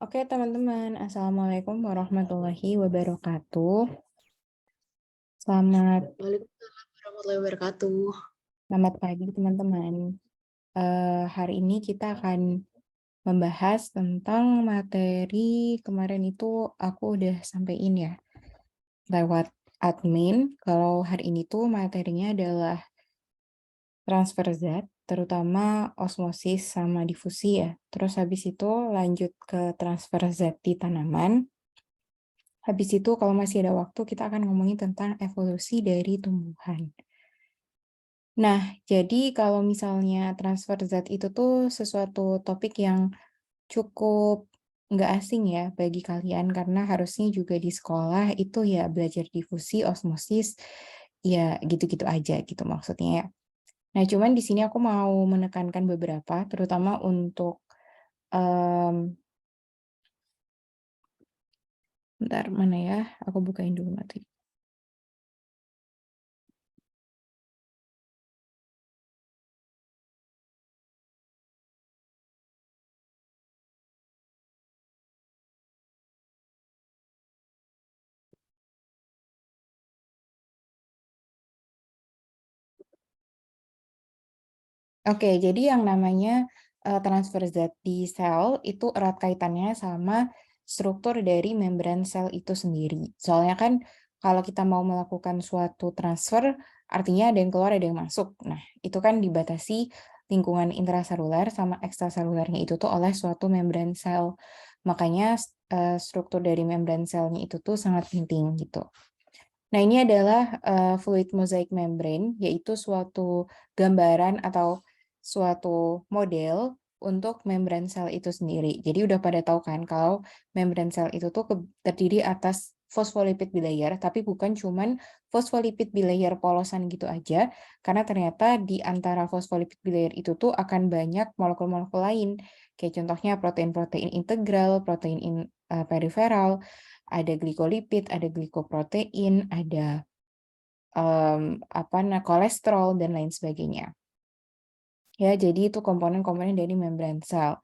Oke, teman-teman. Assalamualaikum warahmatullahi wabarakatuh. Selamat, Waalaikumsalam warahmatullahi wabarakatuh. selamat pagi, teman-teman. Hari ini kita akan membahas tentang materi kemarin itu aku udah sampein ya, lewat admin. Kalau hari ini tuh materinya adalah transfer zat, terutama osmosis sama difusi ya. Terus habis itu lanjut ke transfer zat di tanaman. Habis itu kalau masih ada waktu kita akan ngomongin tentang evolusi dari tumbuhan. Nah, jadi kalau misalnya transfer zat itu tuh sesuatu topik yang cukup nggak asing ya bagi kalian karena harusnya juga di sekolah itu ya belajar difusi, osmosis, ya gitu-gitu aja gitu maksudnya ya. Nah, cuman di sini aku mau menekankan beberapa, terutama untuk em, bentar mana ya, aku bukain dulu materi. Oke, jadi yang namanya transfer zat di sel itu erat kaitannya sama struktur dari membran sel itu sendiri. Soalnya kan kalau kita mau melakukan suatu transfer, artinya ada yang keluar, ada yang masuk. Nah, itu kan dibatasi lingkungan intraseluler sama ekstraselulernya itu tuh oleh suatu membran sel. Makanya struktur dari membran selnya itu tuh sangat penting gitu. Nah, ini adalah fluid mosaic membrane, yaitu suatu gambaran atau suatu model untuk membran sel itu sendiri. Jadi udah pada tahu kan kalau membran sel itu tuh terdiri atas fosfolipid bilayer, tapi bukan cuman fosfolipid bilayer polosan gitu aja, karena ternyata di antara fosfolipid bilayer itu tuh akan banyak molekul-molekul lain, kayak contohnya protein-protein integral, protein periferal, ada glikolipid, ada glikoprotein, ada kolesterol dan lain sebagainya. Ya, jadi itu komponen-komponen dari membran sel.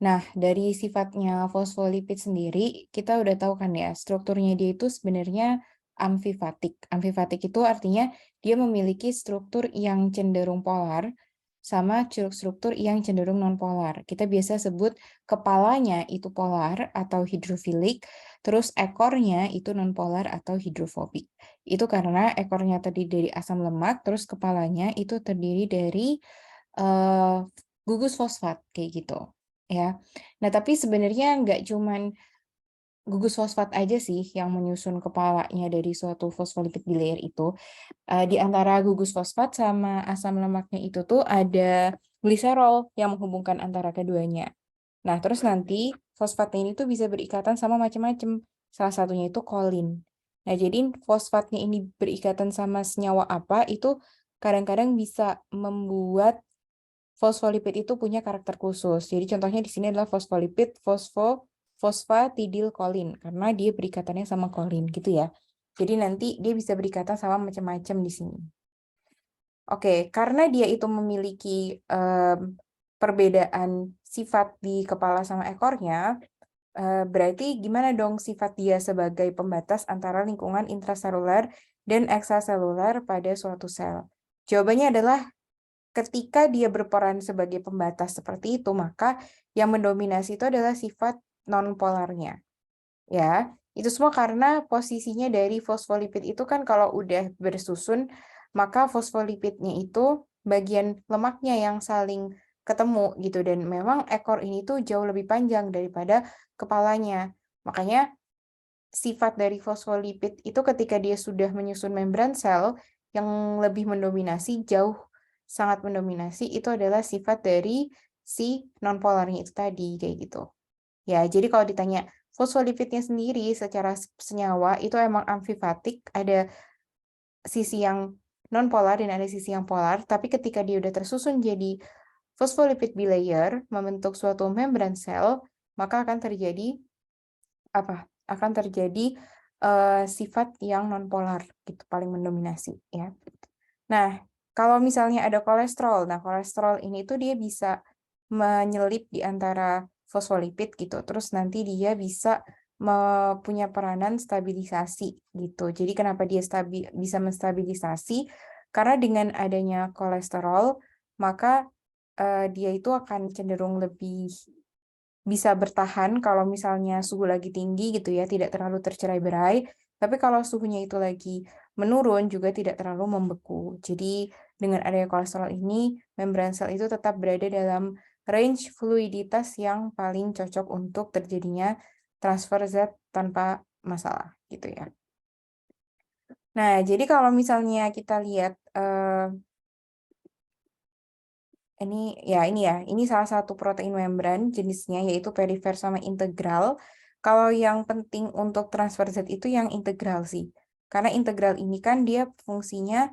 Nah, dari sifatnya fosfolipid sendiri, kita udah tahu kan ya, strukturnya dia itu sebenarnya amfifatik. Amfifatik itu artinya dia memiliki struktur yang cenderung polar sama struktur yang cenderung nonpolar. Kita biasa sebut kepalanya itu polar atau hidrofilik, terus ekornya itu nonpolar atau hidrofobik. Itu karena ekornya terdiri dari asam lemak, terus kepalanya itu terdiri dari eh, gugus fosfat kayak gitu ya. Nah, tapi sebenarnya nggak cuman gugus fosfat aja sih yang menyusun kepalanya dari suatu fosfolipid bilayer itu. Di antara gugus fosfat sama asam lemaknya itu tuh ada gliserol yang menghubungkan antara keduanya. Nah, terus nanti fosfatnya ini tuh bisa berikatan sama macam-macam. Salah satunya itu kolin. Nah, jadi fosfatnya ini berikatan sama senyawa apa itu kadang-kadang bisa membuat fosfolipid itu punya karakter khusus. Jadi contohnya di sini adalah fosfolipid fosfatidilkolin karena dia berikatannya sama kolin gitu ya. Jadi nanti dia bisa berikatan sama macam-macam di sini. Oke, karena dia itu memiliki perbedaan sifat di kepala sama ekornya, berarti gimana dong sifat dia sebagai pembatas antara lingkungan intraseluler dan ekstraseluler pada suatu sel? Jawabannya adalah ketika dia berperan sebagai pembatas seperti itu, maka yang mendominasi itu adalah sifat nonpolarnya. Ya, itu semua karena posisinya dari fosfolipid itu kan kalau udah bersusun, maka fosfolipidnya itu bagian lemaknya yang saling ketemu gitu dan memang ekor ini tuh jauh lebih panjang daripada kepalanya. Makanya sifat dari fosfolipid itu ketika dia sudah menyusun membran sel yang lebih mendominasi, jauh sangat mendominasi, itu adalah sifat dari si nonpolarnya itu tadi, kayak gitu. Ya, jadi kalau ditanya fosfolipidnya sendiri secara senyawa itu emang amfifatik, ada sisi yang nonpolar dan ada sisi yang polar, tapi ketika dia udah tersusun jadi fosfolipid bilayer membentuk suatu membran sel, maka akan terjadi apa? Akan terjadi sifat yang nonpolar gitu, paling mendominasi ya. Nah, kalau misalnya ada kolesterol, nah kolesterol ini tuh dia bisa menyelip di antara fosfolipid gitu. Terus nanti dia bisa punya peranan stabilisasi gitu. Jadi kenapa dia bisa menstabilisasi? Karena dengan adanya kolesterol, maka dia itu akan cenderung lebih bisa bertahan kalau misalnya suhu lagi tinggi gitu ya, tidak terlalu tercerai-berai. Tapi kalau suhunya itu lagi menurun juga tidak terlalu membeku. Jadi dengan adanya kolesterol ini, membran sel itu tetap berada dalam range fluiditas yang paling cocok untuk terjadinya transfer zat tanpa masalah gitu ya. Nah, jadi kalau misalnya kita lihat ini salah satu protein membran jenisnya yaitu perifer sama integral. Kalau yang penting untuk transfer zat itu yang integral sih. Karena integral ini kan dia fungsinya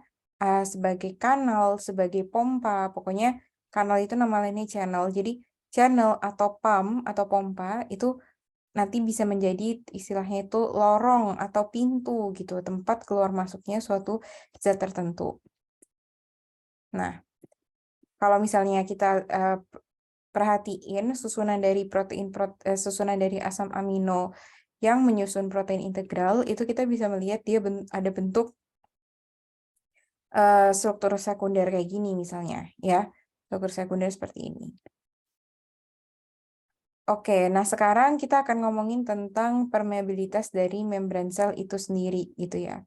sebagai kanal, sebagai pompa. Pokoknya kanal itu nama lainnya channel. Jadi channel atau pump atau pompa itu nanti bisa menjadi istilahnya itu lorong atau pintu gitu, tempat keluar masuknya suatu zat tertentu. Nah, kalau misalnya kita perhatiin susunan dari susunan dari asam amino yang menyusun protein integral, itu kita bisa melihat dia ada bentuk struktur sekunder kayak gini misalnya, ya. Struktur sekunder seperti ini. Oke, nah sekarang kita akan ngomongin tentang permeabilitas dari membran sel itu sendiri, gitu ya.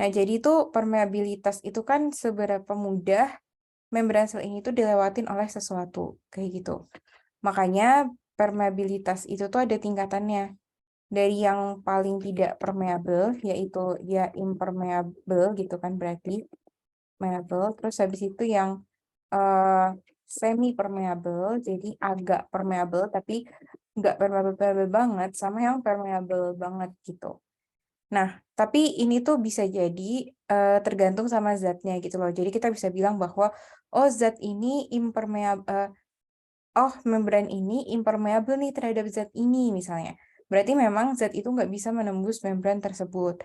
Nah, jadi itu permeabilitas itu kan seberapa mudah membran sel ini tuh dilewatin oleh sesuatu, kayak gitu. Makanya permeabilitas itu tuh ada tingkatannya. Dari yang paling tidak permeable, yaitu dia impermeable gitu kan berarti. Permeable, terus habis itu yang semi permeable, jadi agak permeable tapi nggak permeable banget, sama yang permeable banget gitu. Nah, tapi ini tuh bisa jadi tergantung sama zatnya gitu loh. Jadi kita bisa bilang bahwa oh zat ini impermeable, oh membran ini impermeable nih terhadap zat ini misalnya. Berarti memang zat itu nggak bisa menembus membran tersebut.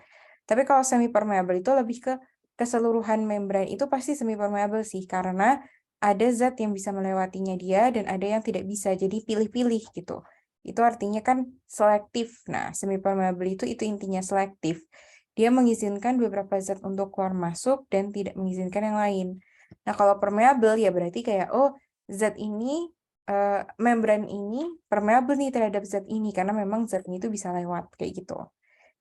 Tapi kalau semi permeable itu lebih ke keseluruhan membran itu pasti semi permeable sih karena ada zat yang bisa melewatinya dia dan ada yang tidak bisa. Jadi pilih-pilih gitu. Itu artinya kan selektif. Nah, semi permeable itu intinya selektif. Dia mengizinkan beberapa zat untuk keluar masuk dan tidak mengizinkan yang lain. Nah, kalau permeable ya berarti kayak oh zat ini membran ini permeable nih terhadap zat ini karena memang zat ini tuh bisa lewat kayak gitu.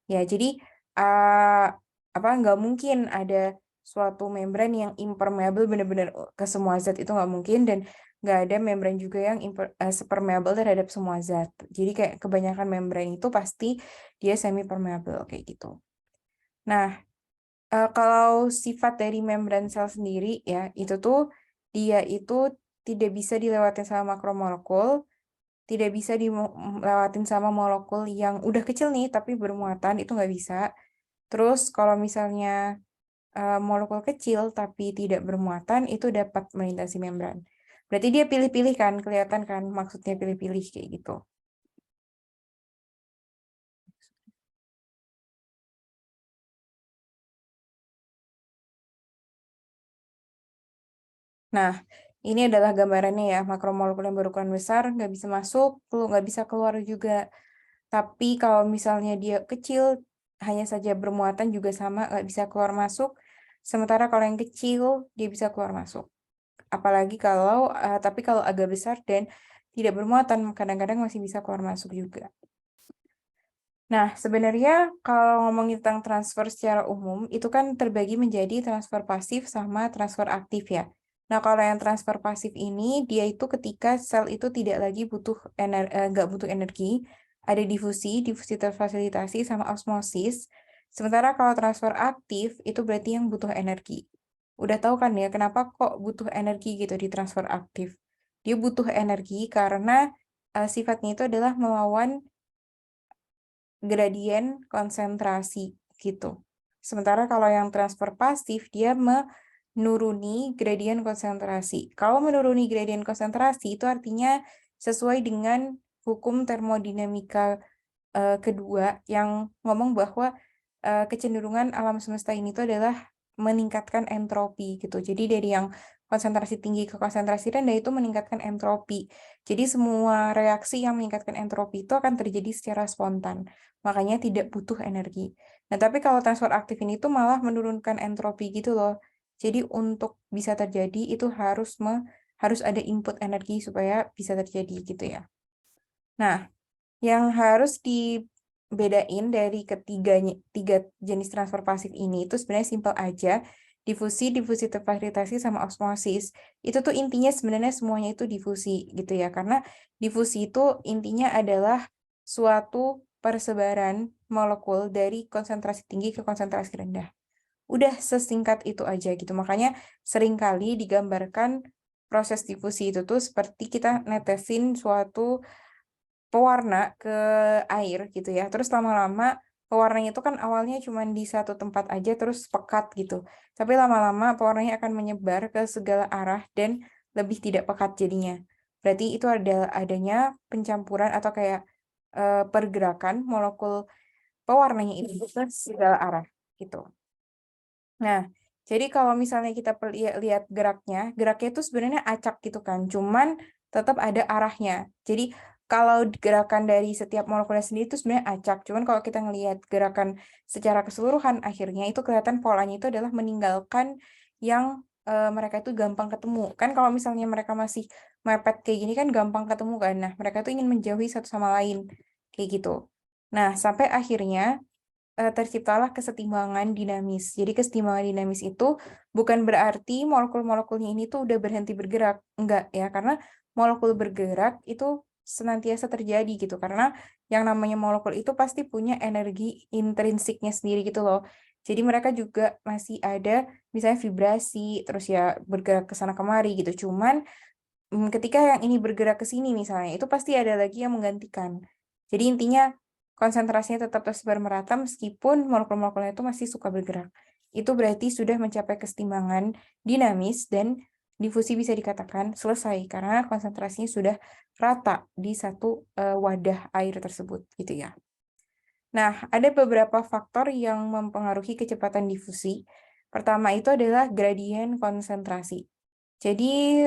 Ya, jadi uh, nggak mungkin ada suatu membran yang impermeable benar-benar ke semua zat itu nggak mungkin dan nggak ada membran juga yang permeable terhadap semua zat. Jadi kayak kebanyakan membran itu pasti dia semi permeable kayak gitu. Nah, kalau sifat dari membran sel sendiri ya itu tuh dia itu tidak bisa dilewatin sama makromolekul, tidak bisa dilewatin sama molekul yang udah kecil nih tapi bermuatan itu nggak bisa. Terus kalau misalnya molekul kecil tapi tidak bermuatan itu dapat melintasi membran. Berarti dia pilih-pilih kan, kelihatan kan maksudnya pilih-pilih kayak gitu. Nah, ini adalah gambarannya ya, makromolekul yang berukuran besar nggak bisa masuk, nggak bisa keluar juga. Tapi kalau misalnya dia kecil, hanya saja bermuatan juga sama, nggak bisa keluar masuk. Sementara kalau yang kecil, dia bisa keluar masuk. Apalagi tapi kalau agak besar dan tidak bermuatan, kadang-kadang masih bisa keluar masuk juga. Nah, sebenarnya kalau ngomongin tentang transfer secara umum, itu kan terbagi menjadi transfer pasif sama transfer aktif ya. Nah, kalau yang transfer pasif ini, dia itu ketika sel itu tidak lagi nggak butuh energi, ada difusi terfasilitasi sama osmosis. Sementara kalau transfer aktif, itu berarti yang butuh energi. Udah tahu kan ya, kenapa kok butuh energi gitu di transfer aktif? Dia butuh energi karena sifatnya itu adalah melawan gradien konsentrasi gitu. Sementara kalau yang transfer pasif, dia menuruni gradien konsentrasi. Kalau menuruni gradien konsentrasi, itu artinya sesuai dengan hukum termodinamika kedua yang ngomong bahwa kecenderungan alam semesta ini itu adalah meningkatkan entropi gitu. Jadi dari yang konsentrasi tinggi ke konsentrasi rendah itu meningkatkan entropi. Jadi semua reaksi yang meningkatkan entropi itu akan terjadi secara spontan. Makanya tidak butuh energi. Nah, tapi kalau transport aktif ini tuh malah menurunkan entropi gitu loh. Jadi untuk bisa terjadi itu harus ada input energi supaya bisa terjadi gitu ya. Nah, yang harus dibedain dari tiga jenis transfer pasif ini itu sebenarnya simpel aja. Difusi, difusi terfagritasi, sama osmosis. Itu tuh intinya sebenarnya semuanya itu difusi gitu ya. Karena difusi itu intinya adalah suatu persebaran molekul dari konsentrasi tinggi ke konsentrasi rendah. Udah sesingkat itu aja gitu. Makanya seringkali digambarkan proses difusi itu tuh seperti kita netesin suatu pewarna ke air gitu ya. Terus lama-lama pewarnanya itu kan awalnya cuma di satu tempat aja terus pekat gitu. Tapi lama-lama pewarnanya akan menyebar ke segala arah dan lebih tidak pekat jadinya. Berarti itu adanya pencampuran atau kayak pergerakan molekul pewarnanya itu ke segala arah gitu. Nah, jadi kalau misalnya kita lihat geraknya itu sebenarnya acak gitu kan, cuman tetap ada arahnya. Jadi kalau gerakan dari setiap molekulnya sendiri itu sebenarnya acak, cuman kalau kita ngelihat gerakan secara keseluruhan, akhirnya itu kelihatan polanya itu adalah meninggalkan yang mereka itu gampang ketemu. Kan kalau misalnya mereka masih mepet kayak gini kan gampang ketemu kan. Nah, mereka tuh ingin menjauhi satu sama lain kayak gitu. Nah, sampai akhirnya terciptalah kesetimbangan dinamis. Jadi kesetimbangan dinamis itu bukan berarti molekul-molekulnya ini tuh udah berhenti bergerak. Enggak ya, karena molekul bergerak itu senantiasa terjadi gitu. Karena yang namanya molekul itu pasti punya energi intrinsiknya sendiri gitu loh. Jadi mereka juga masih ada misalnya vibrasi, terus ya bergerak ke sana kemari gitu. Cuman ketika yang ini bergerak ke sini misalnya, itu pasti ada lagi yang menggantikan. Jadi intinya konsentrasinya tetap tersebar merata meskipun molekul-molekulnya itu masih suka bergerak. Itu berarti sudah mencapai kesetimbangan dinamis dan difusi bisa dikatakan selesai karena konsentrasinya sudah rata di satu wadah air tersebut gitu ya. Nah, ada beberapa faktor yang mempengaruhi kecepatan difusi. Pertama itu adalah gradien konsentrasi. Jadi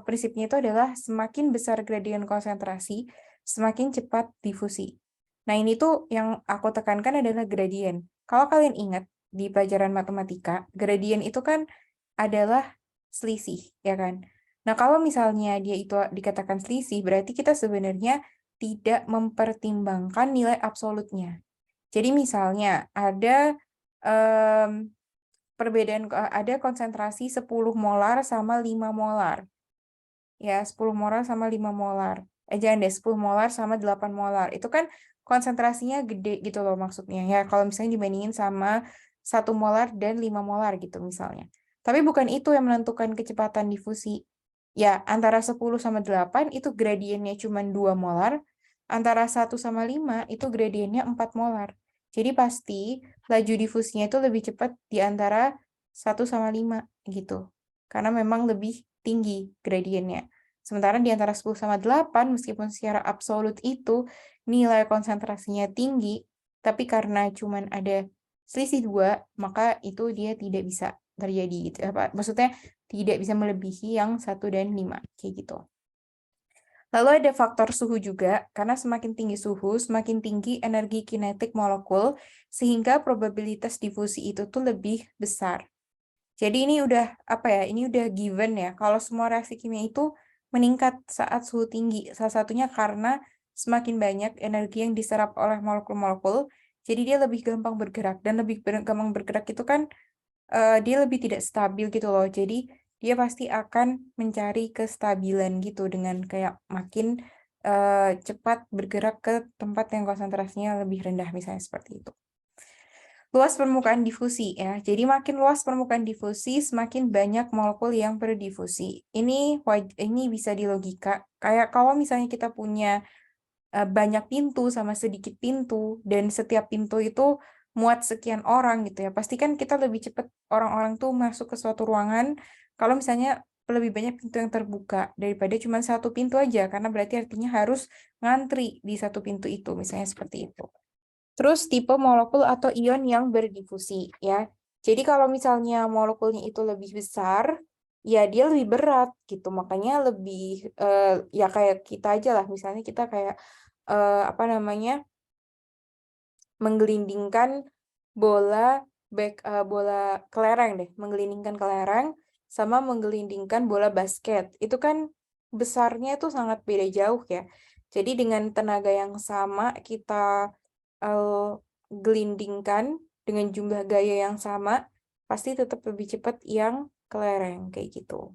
prinsipnya itu adalah semakin besar gradien konsentrasi, semakin cepat difusi. Nah, ini tuh yang aku tekankan adalah gradien. Kalau kalian ingat di pelajaran matematika, gradien itu kan adalah selisih, ya kan? Nah, kalau misalnya dia itu dikatakan selisih, berarti kita sebenarnya tidak mempertimbangkan nilai absolutnya. Jadi misalnya ada ada konsentrasi 10 molar sama 5 molar. Ya, 10 molar sama 5 molar. Jangan deh, 10 molar sama 8 molar. Itu kan konsentrasinya gede gitu loh maksudnya. Ya, kalau misalnya dibandingin sama 1 molar dan 5 molar gitu misalnya. Tapi bukan itu yang menentukan kecepatan difusi. Ya, antara 10 sama 8 itu gradiennya cuma 2 molar. Antara 1 sama 5 itu gradiennya 4 molar. Jadi pasti laju difusinya itu lebih cepat di antara 1 sama 5 gitu. Karena memang lebih tinggi gradiennya. Sementara di antara 10 sama 8, meskipun secara absolut itu nilai konsentrasinya tinggi, tapi karena cuman ada selisih 2, maka itu dia tidak bisa terjadi gitu. Maksudnya tidak bisa melebihi yang 1 dan 5, kayak gitu. Lalu ada faktor suhu juga, karena semakin tinggi suhu, semakin tinggi energi kinetik molekul, sehingga probabilitas difusi itu tuh lebih besar. Jadi ini udah apa ya? Ini udah given ya. Kalau semua reaksi kimia itu meningkat saat suhu tinggi. Salah satunya karena semakin banyak energi yang diserap oleh molekul-molekul, jadi dia lebih gampang bergerak dan lebih gampang bergerak itu kan dia lebih tidak stabil gitu loh. Jadi dia pasti akan mencari kestabilan gitu dengan kayak makin cepat bergerak ke tempat yang konsentrasinya lebih rendah misalnya seperti itu. Luas permukaan difusi ya. Jadi makin luas permukaan difusi, semakin banyak molekul yang berdifusi. Ini bisa dilogika. Kayak kalau misalnya kita punya banyak pintu sama sedikit pintu dan setiap pintu itu muat sekian orang gitu ya. Pasti kan kita lebih cepat orang-orang tuh masuk ke suatu ruangan kalau misalnya lebih banyak pintu yang terbuka daripada cuma satu pintu aja karena berarti artinya harus ngantri di satu pintu itu misalnya seperti itu. Terus tipe molekul atau ion yang berdifusi ya. Jadi kalau misalnya molekulnya itu lebih besar, ya dia lebih berat gitu. Makanya lebih ya kayak kita aja lah, misalnya kita kayak apa namanya, menggelindingkan bola kelereng deh, menggelindingkan kelereng sama menggelindingkan bola basket. Itu kan besarnya itu sangat beda jauh ya. Jadi dengan tenaga yang sama kita gelindingkan dengan jumlah gaya yang sama, pasti tetap lebih cepat yang kelereng kayak gitu.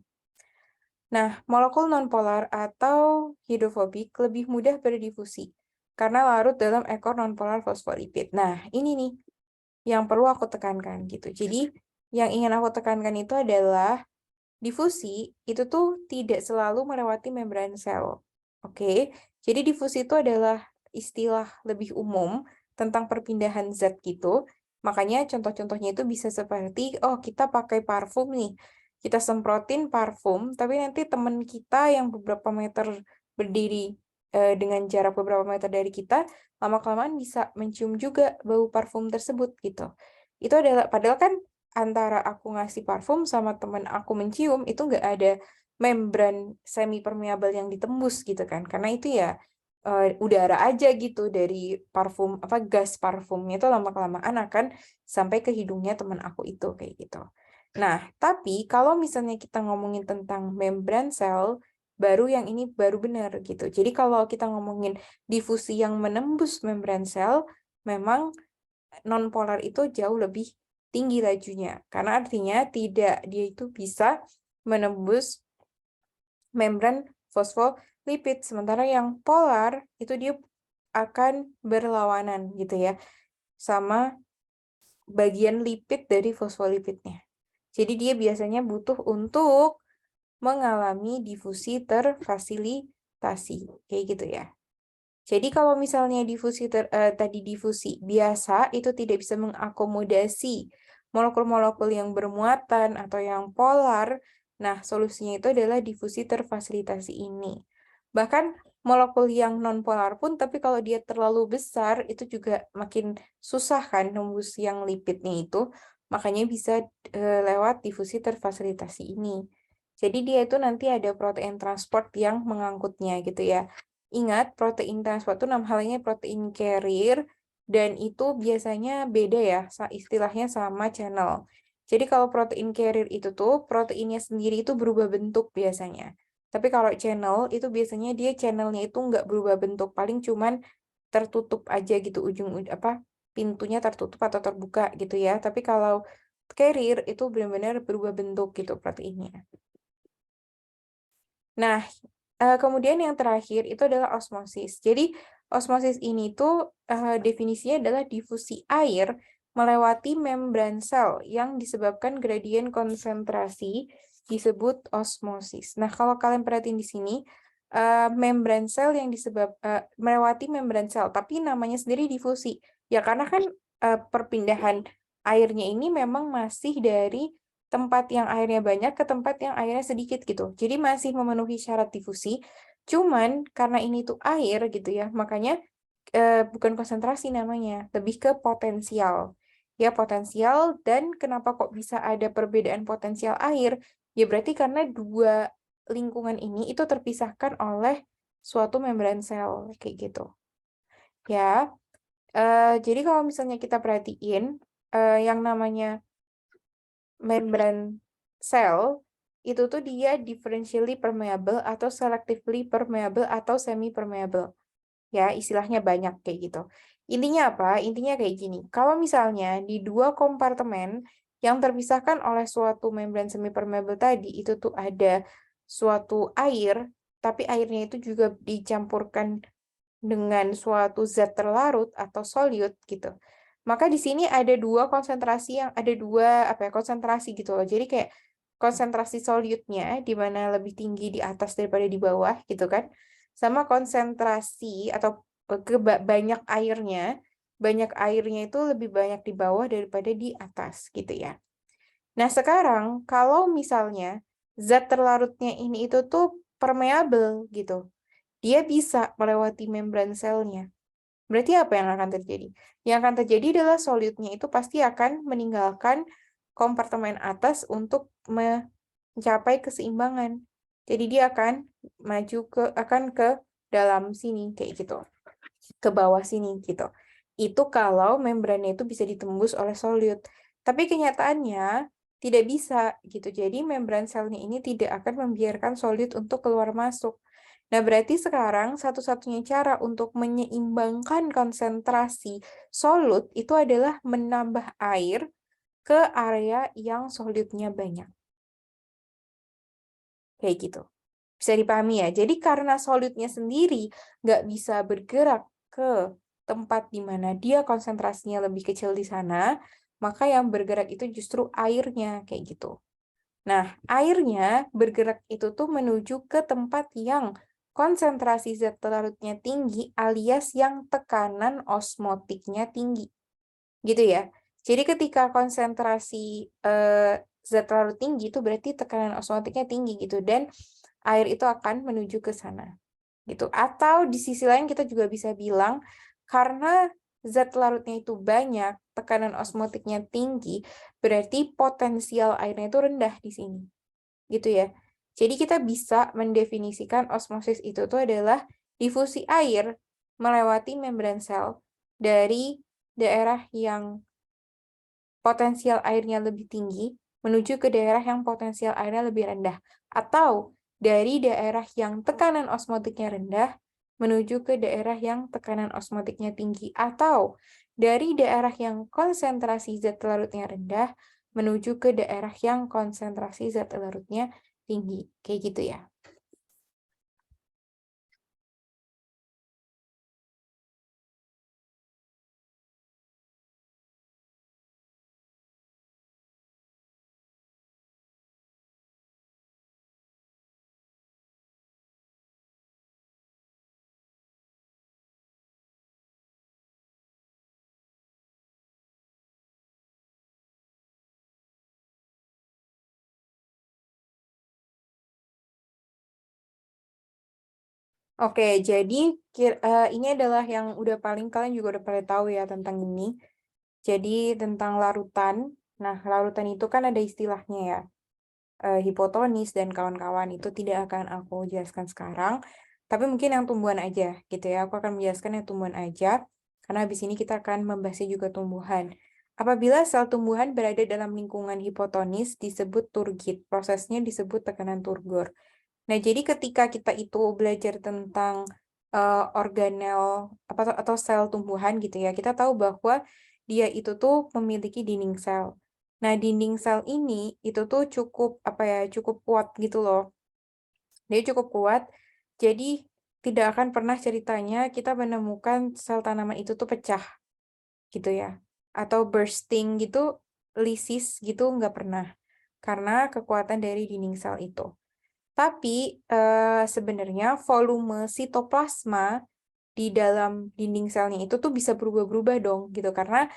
Nah, molekul nonpolar atau hidrofobik lebih mudah berdifusi karena larut dalam ekor nonpolar fosfolipid. Nah, ini nih yang perlu aku tekankan gitu. Jadi, yang ingin aku tekankan itu adalah difusi itu tuh tidak selalu melewati membran sel. Oke, jadi difusi itu adalah istilah lebih umum tentang perpindahan zat gitu. Makanya contoh-contohnya itu bisa seperti, oh kita pakai parfum nih, kita semprotin parfum, tapi nanti teman kita yang beberapa meter berdiri dengan jarak beberapa meter dari kita, lama-kelamaan bisa mencium juga bau parfum tersebut gitu. Itu adalah, padahal kan antara aku ngasih parfum sama teman aku mencium, itu nggak ada membran semi permeabel yang ditembus gitu kan. Karena itu ya udara aja gitu dari parfum, apa gas parfumnya itu lama-kelamaan akan sampai ke hidungnya teman aku itu kayak gitu. Nah, tapi kalau misalnya kita ngomongin tentang membran sel, baru yang ini baru benar gitu. Jadi kalau kita ngomongin difusi yang menembus membran sel, memang nonpolar itu jauh lebih tinggi lajunya. Karena artinya dia itu bisa menembus membran fosfolipid. Sementara yang polar itu dia akan berlawanan gitu ya sama bagian lipid dari fosfolipidnya. Jadi dia biasanya butuh untuk mengalami difusi terfasilitasi. Kayak gitu ya. Jadi kalau misalnya tadi difusi biasa itu tidak bisa mengakomodasi molekul-molekul yang bermuatan atau yang polar. Nah, solusinya itu adalah difusi terfasilitasi ini. Bahkan molekul yang non-polar pun, tapi kalau dia terlalu besar, itu juga makin susah kan nembus yang lipidnya itu. Makanya bisa lewat difusi terfasilitasi ini. Jadi dia itu nanti ada protein transport yang mengangkutnya gitu ya. Ingat, protein transport itu nama halnya protein carrier, dan itu biasanya beda ya, istilahnya sama channel. Jadi kalau protein carrier itu tuh, proteinnya sendiri itu berubah bentuk biasanya. Tapi kalau channel, itu biasanya dia channelnya itu nggak berubah bentuk, paling cuman tertutup aja gitu, apa pintunya tertutup atau terbuka gitu ya. Tapi kalau carrier itu benar-benar berubah bentuk gitu proteinnya. Nah, kemudian yang terakhir itu adalah osmosis. Jadi, osmosis ini tuh definisinya adalah difusi air melewati membran sel yang disebabkan gradien konsentrasi disebut osmosis. Nah, kalau kalian perhatiin di sini, membran sel yang melewati membran sel, tapi namanya sendiri difusi. Ya, karena kan perpindahan airnya ini memang masih dari tempat yang airnya banyak ke tempat yang airnya sedikit gitu. Jadi masih memenuhi syarat difusi. Cuman karena ini tuh air gitu ya, makanya bukan konsentrasi namanya, lebih ke potensial. Ya potensial, dan kenapa kok bisa ada perbedaan potensial air? Ya berarti karena dua lingkungan ini itu terpisahkan oleh suatu membran sel kayak gitu. Ya, jadi kalau misalnya kita perhatiin yang namanya membran sel itu tuh dia differentially permeable atau selectively permeable atau semi permeable. Ya, istilahnya banyak kayak gitu. Intinya apa? Intinya kayak gini. Kalau misalnya di dua kompartemen yang terpisahkan oleh suatu membran semi permeable tadi itu tuh ada suatu air, tapi airnya itu juga dicampurkan dengan suatu zat terlarut atau solute gitu. Maka di sini ada dua konsentrasi ada dua apa ya konsentrasi gitu loh. Jadi kayak konsentrasi solutnya di mana lebih tinggi di atas daripada di bawah gitu kan. Sama konsentrasi atau banyak airnya, banyak airnya itu lebih banyak di bawah daripada di atas gitu ya. Nah, sekarang kalau misalnya zat terlarutnya ini itu tuh permeable gitu. Dia bisa melewati membran selnya. Berarti apa yang akan terjadi? Yang akan terjadi adalah solutnya itu pasti akan meninggalkan kompartemen atas untuk mencapai keseimbangan. Jadi dia akan ke dalam sini kayak gitu, ke bawah sini gitu. Itu kalau membrannya itu bisa ditembus oleh solut. Tapi kenyataannya tidak bisa gitu. Jadi membran selnya ini tidak akan membiarkan solut untuk keluar masuk. Nah, berarti sekarang satu-satunya cara untuk menyeimbangkan konsentrasi solut itu adalah menambah air ke area yang solutnya banyak. Kayak gitu. Bisa dipahami ya. Jadi karena solutnya sendiri nggak bisa bergerak ke tempat di mana dia konsentrasinya lebih kecil di sana, maka yang bergerak itu justru airnya kayak gitu. Nah, airnya bergerak itu tuh menuju ke tempat yang konsentrasi zat larutnya tinggi alias yang tekanan osmotiknya tinggi. Gitu ya. Jadi ketika konsentrasi zat larut tinggi itu berarti tekanan osmotiknya tinggi gitu dan air itu akan menuju ke sana. Gitu. Atau di sisi lain kita juga bisa bilang karena zat larutnya itu banyak, tekanan osmotiknya tinggi, berarti potensial airnya itu rendah di sini. Gitu ya. Jadi kita bisa mendefinisikan osmosis itu tuh adalah difusi air melewati membran sel dari daerah yang potensial airnya lebih tinggi menuju ke daerah yang potensial airnya lebih rendah. Atau dari daerah yang tekanan osmotiknya rendah menuju ke daerah yang tekanan osmotiknya tinggi. Atau dari daerah yang konsentrasi zat larutnya rendah menuju ke daerah yang konsentrasi zat larutnya tinggi. Kayak gitu ya. Oke, jadi ini adalah yang udah paling kalian juga udah pada tahu ya tentang ini. Jadi tentang larutan. Nah, larutan itu kan ada istilahnya ya. Hipotonis dan kawan-kawan itu tidak akan aku jelaskan sekarang. Tapi mungkin yang tumbuhan aja gitu ya. Aku akan menjelaskan yang tumbuhan aja. Karena habis ini kita akan membahasnya juga tumbuhan. Apabila sel tumbuhan berada dalam lingkungan hipotonis disebut turgid. Prosesnya disebut tekanan turgor. Nah, jadi ketika kita itu belajar tentang organel atau sel tumbuhan gitu ya, kita tahu bahwa dia itu tuh memiliki dinding sel. Nah, dinding sel ini itu tuh cukup apa ya, cukup kuat gitu loh. Dia cukup kuat. Jadi tidak akan pernah ceritanya kita menemukan sel tanaman itu tuh pecah gitu ya. Atau bursting gitu, lisis gitu nggak pernah. Karena kekuatan dari dinding sel itu. Tapi sebenarnya volume sitoplasma di dalam dinding selnya itu tuh bisa berubah-berubah dong gitu karena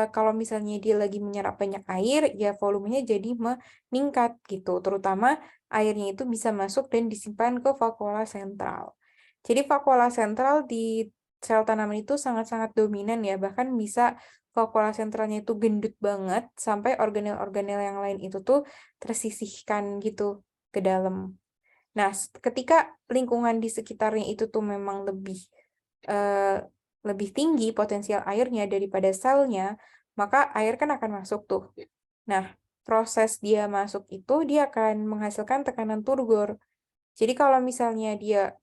kalau misalnya dia lagi menyerap banyak air ya volumenya jadi meningkat gitu. Terutama airnya itu bisa masuk dan disimpan ke vakuola sentral. Jadi vakuola sentral di sel tanaman itu sangat-sangat dominan ya bahkan bisa vakuola sentralnya itu gendut banget sampai organel-organel yang lain itu tuh tersisihkan gitu ke dalam. Nah, ketika lingkungan di sekitarnya itu tuh memang eh, lebih tinggi potensial airnya daripada selnya, maka air kan akan masuk tuh. Nah, proses dia masuk itu dia akan menghasilkan tekanan turgor. Jadi kalau misalnya dia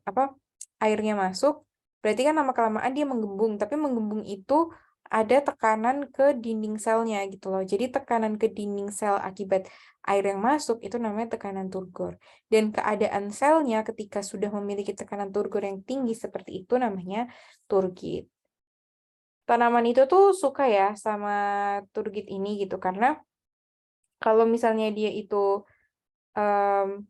apa airnya masuk, berarti kan lama-kelamaan dia menggembung, tapi menggembung itu ada tekanan ke dinding selnya gitu loh. Jadi tekanan ke dinding sel akibat air yang masuk itu namanya tekanan turgor. Dan keadaan selnya ketika sudah memiliki tekanan turgor yang tinggi seperti itu namanya turgid. Tanaman itu tuh suka ya sama turgid ini gitu karena kalau misalnya dia itu em,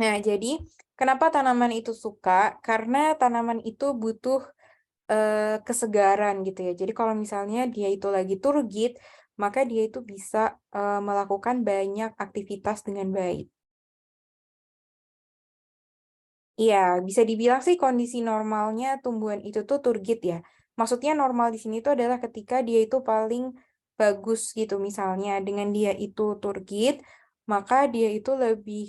Nah, jadi kenapa tanaman itu suka? Karena tanaman itu butuh kesegaran gitu ya. Jadi kalau misalnya dia itu lagi turgid, maka dia itu bisa melakukan banyak aktivitas dengan baik. Iya, bisa dibilang sih kondisi normalnya tumbuhan itu tuh turgid ya. Maksudnya normal di sini tuh adalah ketika dia itu paling bagus gitu. Misalnya dengan dia itu turgid, maka dia itu lebih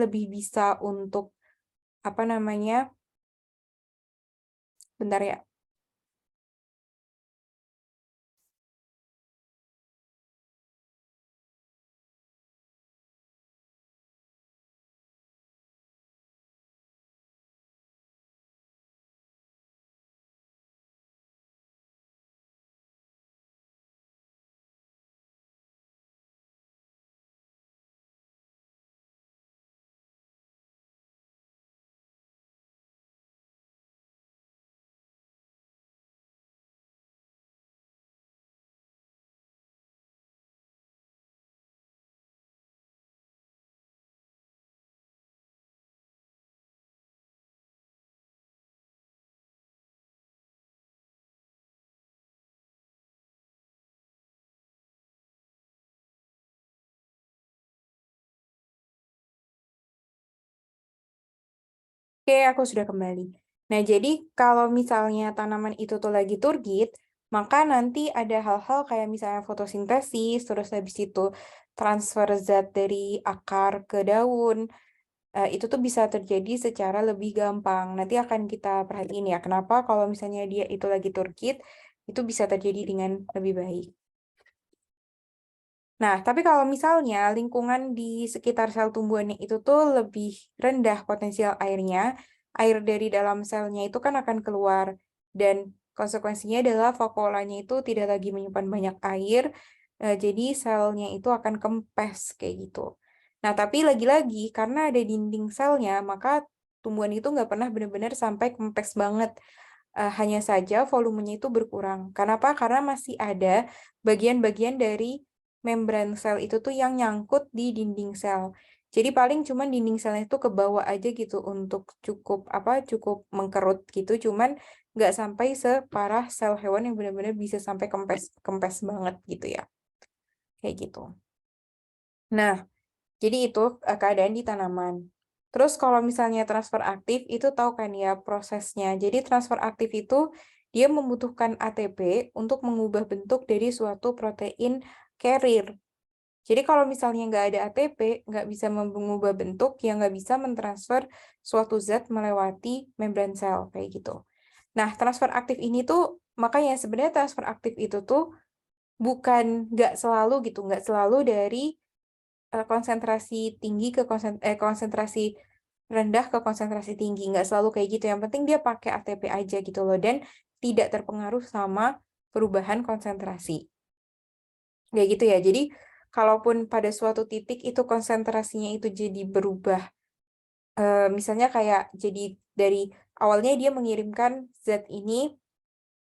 lebih bisa untuk apa namanya? Bentar ya. Oke, aku sudah kembali. Nah, jadi kalau misalnya tanaman itu tuh lagi turgid, maka nanti ada hal-hal kayak misalnya fotosintesis, terus habis itu transfer zat dari akar ke daun, itu tuh bisa terjadi secara lebih gampang. Nanti akan kita perhatiin ya, kenapa kalau misalnya dia itu lagi turgid, itu bisa terjadi dengan lebih baik. Nah, tapi kalau misalnya lingkungan di sekitar sel tumbuhannya itu tuh lebih rendah potensial airnya, air dari dalam selnya itu kan akan keluar, dan konsekuensinya adalah vakuolanya itu tidak lagi menyimpan banyak air, jadi selnya itu akan kempes kayak gitu. Nah, tapi lagi-lagi karena ada dinding selnya, maka tumbuhan itu nggak pernah benar-benar sampai kempes banget. Hanya saja volumenya itu berkurang. Kenapa? Karena masih ada bagian-bagian dari membran sel itu tuh yang nyangkut di dinding sel. Jadi paling cuman dinding selnya itu ke bawah aja gitu untuk cukup mengkerut gitu. Cuman nggak sampai separah sel hewan yang benar-benar bisa sampai kempes kempes banget gitu ya. Kayak gitu. Nah, jadi itu keadaan di tanaman. Terus kalau misalnya transfer aktif itu tahu kan ya prosesnya. Jadi transfer aktif itu dia membutuhkan ATP untuk mengubah bentuk dari suatu protein carrier. Jadi kalau misalnya nggak ada ATP, nggak bisa mengubah bentuk, ya nggak bisa mentransfer suatu zat melewati membran sel kayak gitu. Nah, transfer aktif ini tuh makanya sebenarnya transfer aktif itu tuh bukan nggak selalu gitu, nggak selalu dari konsentrasi tinggi ke konsentrasi rendah ke konsentrasi tinggi, nggak selalu kayak gitu. Yang penting dia pakai ATP aja gitu loh, dan tidak terpengaruh sama perubahan konsentrasi. Kayak gitu ya. Jadi kalaupun pada suatu titik itu konsentrasinya itu jadi berubah, misalnya kayak jadi dari awalnya dia mengirimkan zat ini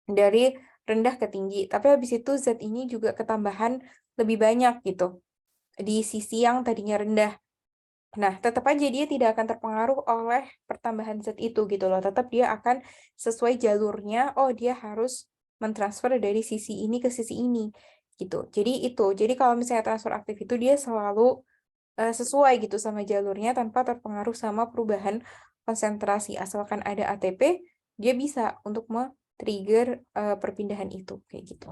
dari rendah ke tinggi, tapi habis itu zat ini juga ketambahan lebih banyak gitu di sisi yang tadinya rendah. Nah, tetap aja dia tidak akan terpengaruh oleh pertambahan zat itu gitu loh. Tetap dia akan sesuai jalurnya, oh dia harus mentransfer dari sisi ini ke sisi ini gitu. Jadi itu. Jadi kalau misalnya transfer aktif itu dia selalu sesuai gitu sama jalurnya tanpa terpengaruh sama perubahan konsentrasi. Asalkan ada ATP, dia bisa untuk trigger perpindahan itu kayak gitu.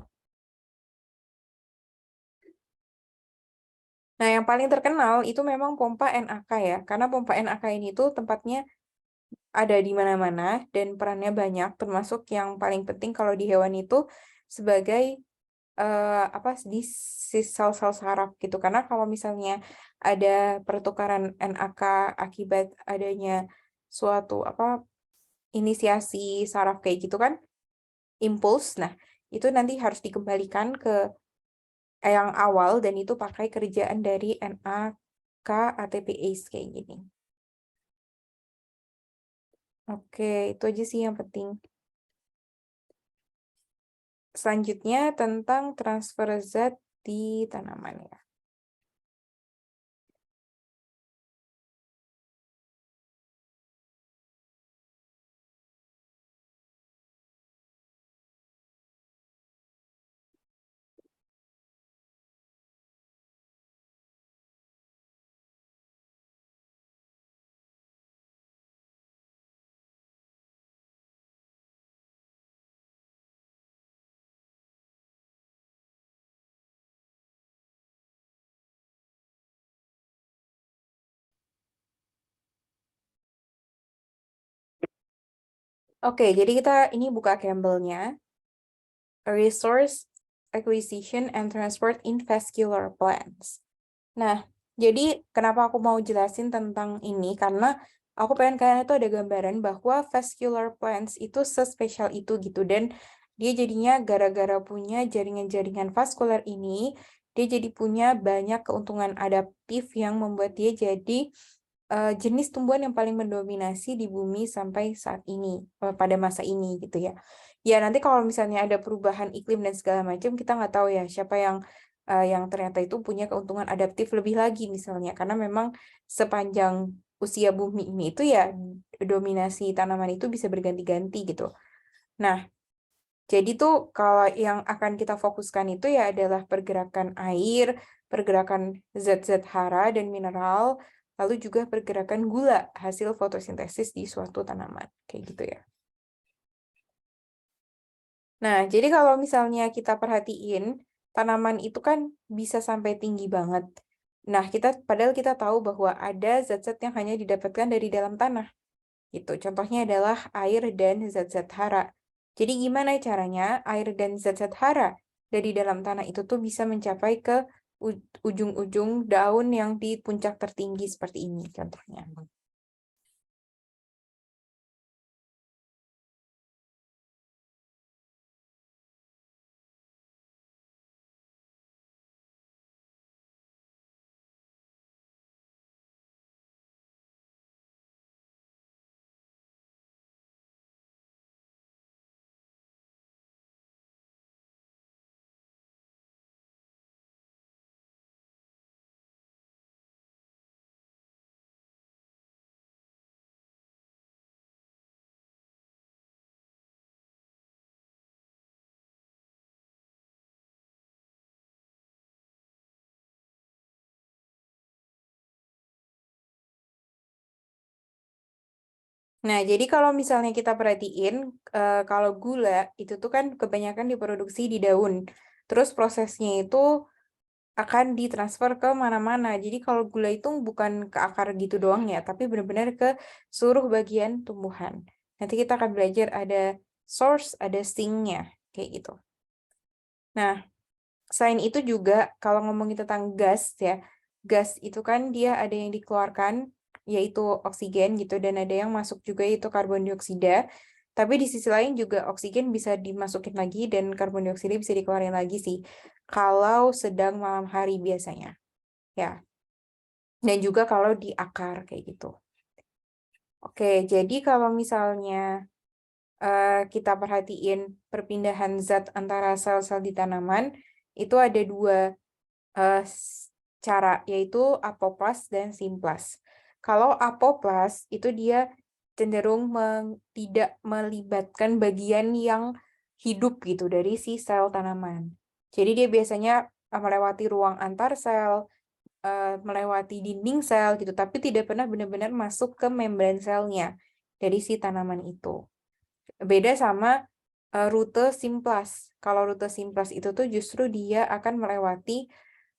Nah, yang paling terkenal itu memang pompa NAK ya. Karena pompa NAK ini tuh tempatnya ada di mana-mana dan perannya banyak, termasuk yang paling penting kalau di hewan itu sebagai di sel-sel saraf gitu. Karena kalau misalnya ada pertukaran NAK akibat adanya suatu inisiasi saraf kayak gitu kan, impuls. Nah, itu nanti harus dikembalikan ke yang awal dan itu pakai kerjaan dari NAK ATPase kayak gini. Oke, itu aja sih yang penting. Selanjutnya tentang transfer zat di tanaman ya. Oke, jadi kita ini buka Campbell-nya. Resource Acquisition and Transport in Vascular Plants. Nah, jadi kenapa aku mau jelasin tentang ini? Karena aku pengen kalian itu ada gambaran bahwa vascular plants itu sespesial itu gitu. Dan dia jadinya gara-gara punya jaringan-jaringan vaskular ini, dia jadi punya banyak keuntungan adaptif yang membuat dia jadi jenis tumbuhan yang paling mendominasi di bumi sampai saat ini, pada masa ini gitu ya. Ya nanti kalau misalnya ada perubahan iklim dan segala macam, kita nggak tahu ya siapa yang ternyata itu punya keuntungan adaptif lebih lagi misalnya. Karena memang sepanjang usia bumi ini itu ya dominasi tanaman itu bisa berganti-ganti gitu. Nah, jadi tuh kalau yang akan kita fokuskan itu ya adalah pergerakan air, pergerakan zat-zat hara dan mineral, lalu juga pergerakan gula hasil fotosintesis di suatu tanaman. Kayak gitu ya. Nah, jadi kalau misalnya kita perhatiin, tanaman itu kan bisa sampai tinggi banget. Nah, padahal kita tahu bahwa ada zat-zat yang hanya didapatkan dari dalam tanah. Gitu. Contohnya adalah air dan zat-zat hara. Jadi gimana caranya air dan zat-zat hara dari dalam tanah itu tuh bisa mencapai ke ujung-ujung daun yang di puncak tertinggi seperti ini contohnya. Nah, jadi kalau misalnya kita perhatiin, kalau gula itu tuh kan kebanyakan diproduksi di daun. Terus prosesnya itu akan ditransfer ke mana-mana. Jadi kalau gula itu bukan ke akar gitu doang ya, tapi benar-benar ke seluruh bagian tumbuhan. Nanti kita akan belajar ada source, ada sink-nya, kayak gitu. Nah, selain itu juga kalau ngomongin tentang gas ya, gas itu kan dia ada yang dikeluarkan yaitu oksigen gitu dan ada yang masuk juga yaitu karbon dioksida. Tapi di sisi lain juga oksigen bisa dimasukin lagi dan karbon dioksida bisa dikeluarin lagi sih kalau sedang malam hari biasanya. Ya. Dan juga kalau di akar kayak gitu. Oke, jadi kalau misalnya kita perhatiin perpindahan zat antara sel-sel di tanaman, itu ada dua cara, yaitu apoplas dan simplas. Kalau apoplas, itu dia cenderung tidak melibatkan bagian yang hidup gitu dari si sel tanaman. Jadi dia biasanya melewati ruang antar sel, melewati dinding sel gitu, tapi tidak pernah benar-benar masuk ke membran selnya dari si tanaman itu. Beda sama rute simplas. Kalau rute simplas itu tuh justru dia akan melewati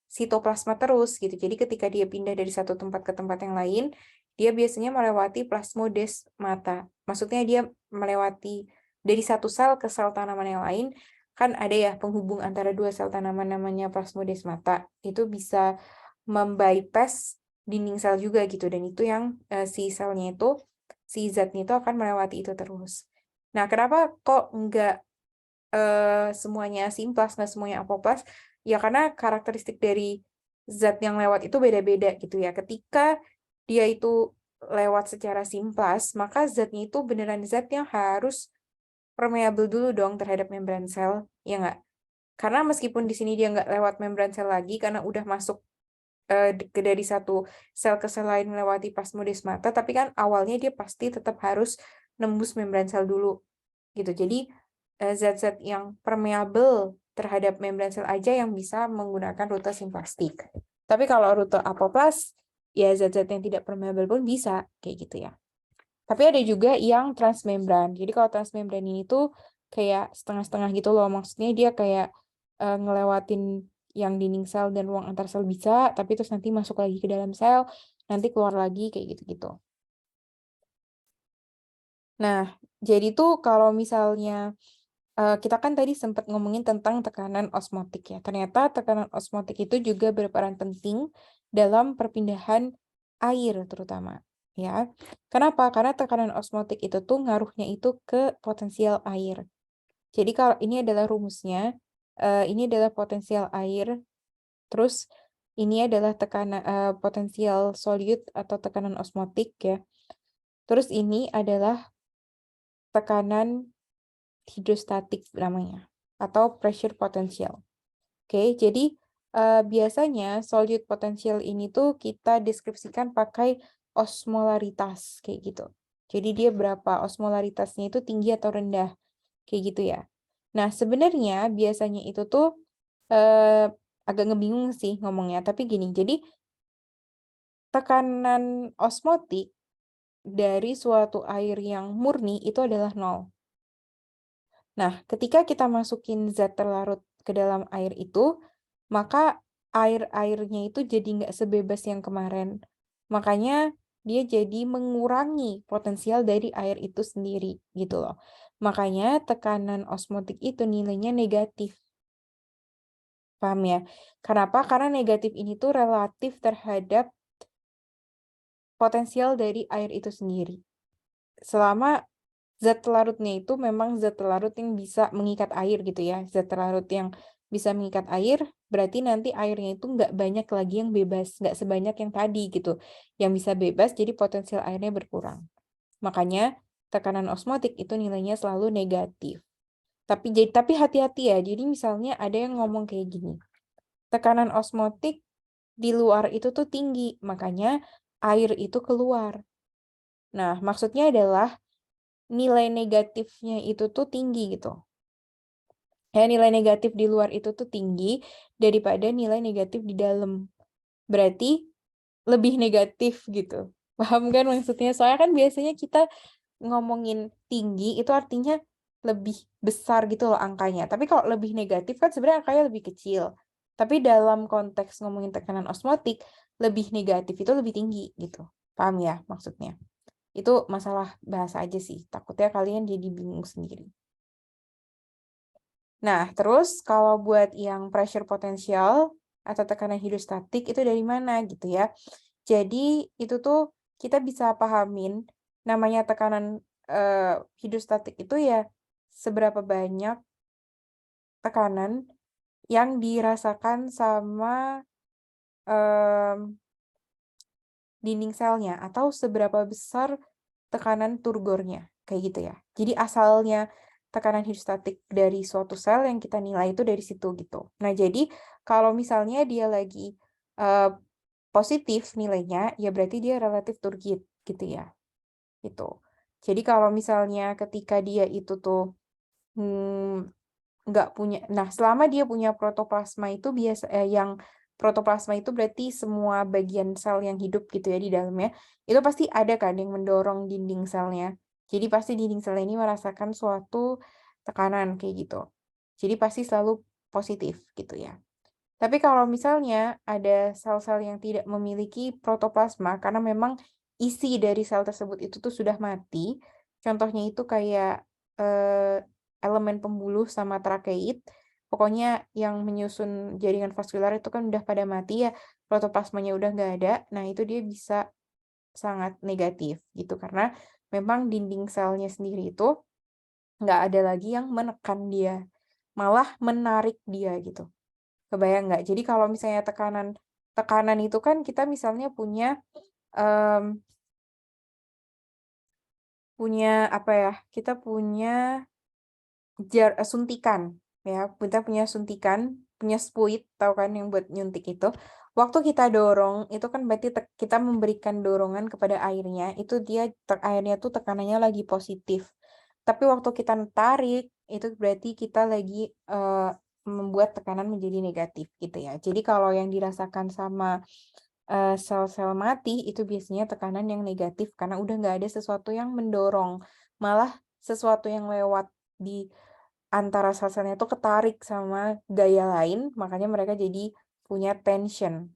sitoplasma terus gitu. Jadi ketika dia pindah dari satu tempat ke tempat yang lain, dia biasanya melewati plasmodesmata. Maksudnya dia melewati dari satu sel ke sel tanaman yang lain, kan ada ya penghubung antara dua sel tanaman namanya plasmodesmata. Itu bisa membypass dinding sel juga gitu. Dan itu yang si selnya itu, si zatnya itu akan melewati itu terus. Nah, kenapa kok enggak semuanya simplas, nggak semuanya apoplas? Ya karena karakteristik dari zat yang lewat itu beda-beda gitu ya. Ketika dia itu lewat secara simplas, maka zatnya itu beneran zat yang harus permeable dulu dong terhadap membran sel, ya nggak? Karena meskipun di sini dia nggak lewat membran sel lagi, karena udah masuk dari satu sel ke sel lain melewati plasmodesmata, tapi kan awalnya dia pasti tetap harus nembus membran sel dulu gitu. Jadi zat-zat yang permeable terhadap membran sel aja yang bisa menggunakan rute simplastik. Tapi kalau rute apoplas, ya zat-zat yang tidak permeable pun bisa kayak gitu ya. Tapi ada juga yang transmembran. Jadi kalau transmembran ini tuh kayak setengah-setengah gitu loh. Maksudnya dia kayak ngelewatin yang dinding sel dan ruang antar sel bisa, tapi terus nanti masuk lagi ke dalam sel, nanti keluar lagi kayak gitu-gitu. Nah, jadi tuh kalau misalnya kita kan tadi sempat ngomongin tentang tekanan osmotik ya. Ternyata tekanan osmotik itu juga berperan penting dalam perpindahan air terutama ya. Kenapa? Karena tekanan osmotik itu tuh ngaruhnya itu ke potensial air. Jadi kalau ini adalah rumusnya, ini adalah potensial air, terus ini adalah tekanan potensial solute atau tekanan osmotik ya. Terus ini adalah tekanan hidrostatik namanya atau pressure potential. Oke, jadi biasanya solute potential ini tuh kita deskripsikan pakai osmolaritas kayak gitu. Jadi dia berapa osmolaritasnya itu tinggi atau rendah kayak gitu ya. Nah, sebenarnya biasanya itu tuh agak ngebingung sih ngomongnya, tapi gini. Jadi tekanan osmotik dari suatu air yang murni itu adalah nol. Nah, ketika kita masukin zat terlarut ke dalam air itu, maka air-airnya itu jadi nggak sebebas yang kemarin. Makanya dia jadi mengurangi potensial dari air itu sendiri, gitu loh. Makanya tekanan osmotik itu nilainya negatif. Paham ya? Kenapa? Karena negatif ini tuh relatif terhadap potensial dari air itu sendiri. Selama zat larutnya itu memang zat larut yang bisa mengikat air gitu ya. Zat larut yang bisa mengikat air, berarti nanti airnya itu nggak banyak lagi yang bebas, nggak sebanyak yang tadi gitu. Yang bisa bebas, jadi potensial airnya berkurang. Makanya tekanan osmotik itu nilainya selalu negatif. Tapi hati-hati ya. Jadi misalnya ada yang ngomong kayak gini. Tekanan osmotik di luar itu tuh tinggi, makanya air itu keluar. Nah, maksudnya adalah nilai negatifnya itu tuh tinggi gitu. Ya, nilai negatif di luar itu tuh tinggi daripada nilai negatif di dalam. Berarti lebih negatif gitu. Paham kan maksudnya? Soalnya kan biasanya kita ngomongin tinggi itu artinya lebih besar gitu loh angkanya. Tapi kalau lebih negatif kan sebenarnya angkanya lebih kecil. Tapi dalam konteks ngomongin tekanan osmotik, lebih negatif itu lebih tinggi gitu. Paham ya maksudnya? Itu masalah bahasa aja sih. Takutnya kalian jadi bingung sendiri. Nah, terus kalau buat yang pressure potential atau tekanan hidrostatik itu dari mana gitu ya. Jadi itu tuh kita bisa pahamin namanya tekanan hidrostatik itu ya seberapa banyak tekanan yang dirasakan sama dinding selnya atau seberapa besar tekanan turgornya, kayak gitu ya. Jadi asalnya tekanan hidrostatik dari suatu sel yang kita nilai itu dari situ gitu. Nah, jadi kalau misalnya dia lagi positif nilainya, ya berarti dia relatif turgid gitu ya. Gitu. Jadi kalau misalnya ketika dia itu tuh nggak punya, nah selama dia punya protoplasma itu yang protoplasma itu berarti semua bagian sel yang hidup gitu ya di dalamnya, itu pasti ada kan yang mendorong dinding selnya. Jadi pasti dinding sel ini merasakan suatu tekanan kayak gitu. Jadi pasti selalu positif gitu ya. Tapi kalau misalnya ada sel-sel yang tidak memiliki protoplasma karena memang isi dari sel tersebut itu tuh sudah mati, contohnya itu kayak elemen pembuluh sama trakeit, pokoknya yang menyusun jaringan vaskular itu kan udah pada mati ya, protoplasmanya udah nggak ada, nah itu dia bisa sangat negatif gitu karena memang dinding selnya sendiri itu nggak ada lagi yang menekan dia, malah menarik dia gitu. Kebayang nggak? Jadi kalau misalnya tekanan tekanan itu kan kita misalnya mmm, punya apa ya, kita punya suntikan ya, kita punya suntikan, punya spuit, tahu kan yang buat nyuntik itu. Waktu kita dorong, itu kan berarti kita memberikan dorongan kepada airnya, itu dia airnya tuh tekanannya lagi positif. Tapi waktu kita tarik, itu berarti kita lagi membuat tekanan menjadi negatif gitu ya. Jadi kalau yang dirasakan sama sel-sel mati itu biasanya tekanan yang negatif karena udah nggak ada sesuatu yang mendorong, malah sesuatu yang lewat di antara sel-selnya tuh ketarik sama gaya lain, makanya mereka jadi punya tension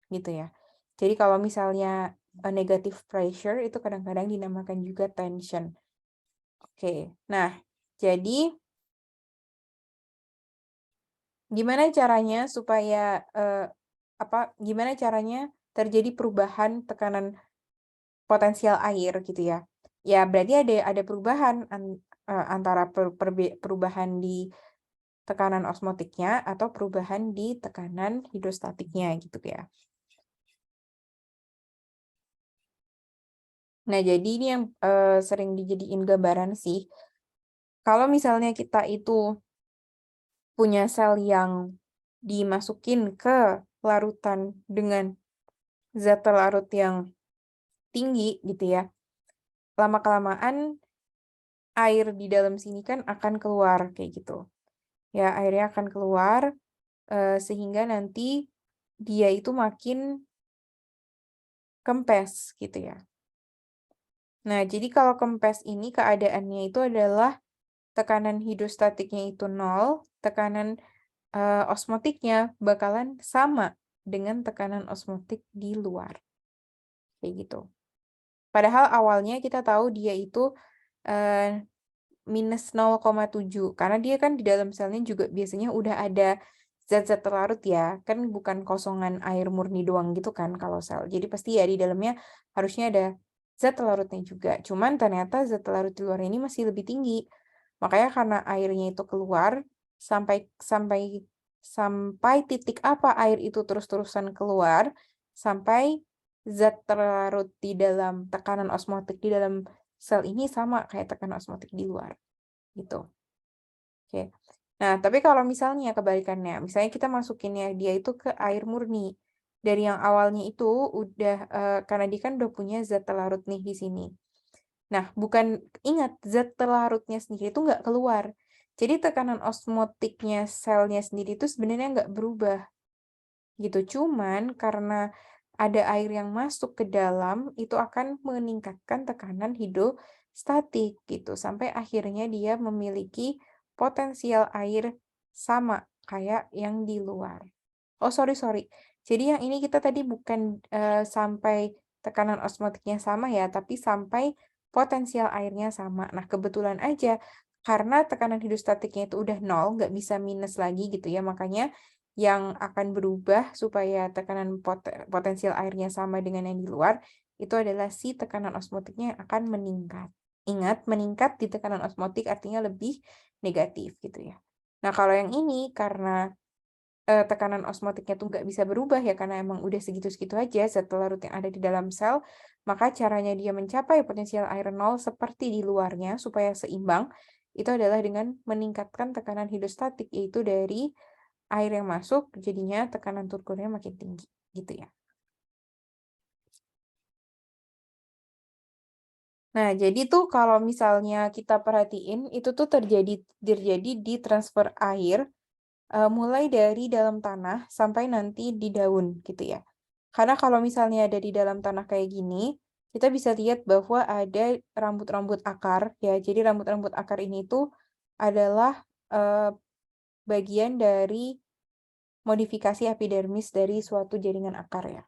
gitu ya. Jadi kalau misalnya negative pressure itu kadang-kadang dinamakan juga tension. Oke, nah jadi gimana caranya supaya, gimana caranya terjadi perubahan tekanan potensial air gitu ya? Ya berarti ada perubahan antara perubahan di tekanan osmotiknya atau perubahan di tekanan hidrostatiknya gitu ya. Nah jadi ini yang, sering dijadiin gambaran sih, kalau misalnya kita itu punya sel yang dimasukin ke larutan dengan zat pelarut yang tinggi gitu ya, lama-kelamaan air di dalam sini kan akan keluar kayak gitu. Ya, airnya akan keluar, sehingga nanti dia itu makin kempes gitu ya. Nah, jadi kalau kempes ini keadaannya itu adalah tekanan hidrostatiknya itu 0, tekanan, osmotiknya bakalan sama dengan tekanan osmotik di luar, kayak gitu. Padahal awalnya kita tahu dia itu, eee minus 0,7 karena dia kan di dalam selnya juga biasanya udah ada zat-zat terlarut ya, kan bukan kosongan air murni doang gitu kan kalau sel. Jadi pasti ya di dalamnya harusnya ada zat terlarutnya juga. Cuman ternyata zat terlarut di luar ini masih lebih tinggi. Makanya karena airnya itu keluar sampai sampai sampai titik apa air itu terus-terusan keluar sampai zat terlarut di dalam tekanan osmotik di dalam sel ini sama kayak tekanan osmotik di luar, gitu. Oke. Nah, tapi kalau misalnya kebalikannya, misalnya kita masukinnya dia itu ke air murni. Dari yang awalnya itu udah, karena dia kan udah punya zat pelarut nih di sini. Nah, ingat zat pelarutnya sendiri itu nggak keluar. Jadi tekanan osmotiknya selnya sendiri itu sebenarnya nggak berubah. Gitu. Cuman karena ada air yang masuk ke dalam, itu akan meningkatkan tekanan hidrostatik gitu, sampai akhirnya dia memiliki potensial air sama kayak yang di luar. Oh, sorry sorry. Jadi yang ini kita tadi bukan, sampai tekanan osmotiknya sama ya, tapi sampai potensial airnya sama. Nah, kebetulan aja karena tekanan hidrostatiknya itu udah 0, nggak bisa minus lagi gitu ya, makanya yang akan berubah supaya tekanan potensial airnya sama dengan yang di luar, itu adalah si tekanan osmotiknya yang akan meningkat. Ingat, meningkat di tekanan osmotik artinya lebih negatif gitu ya. Nah, kalau yang ini karena tekanan osmotiknya tuh nggak bisa berubah ya karena emang udah segitu-segitu aja zat pelarut yang ada di dalam sel, maka caranya dia mencapai potensial air 0 seperti di luarnya supaya seimbang, itu adalah dengan meningkatkan tekanan hidrostatik, yaitu dari air yang masuk jadinya tekanan turgornya makin tinggi, gitu ya. Nah, jadi tuh kalau misalnya kita perhatiin, itu tuh terjadi di transfer air, mulai dari dalam tanah sampai nanti di daun gitu ya. Karena kalau misalnya ada di dalam tanah kayak gini, kita bisa lihat bahwa ada rambut-rambut akar ya. Jadi rambut-rambut akar ini tuh adalah, bagian dari modifikasi epidermis dari suatu jaringan akar ya.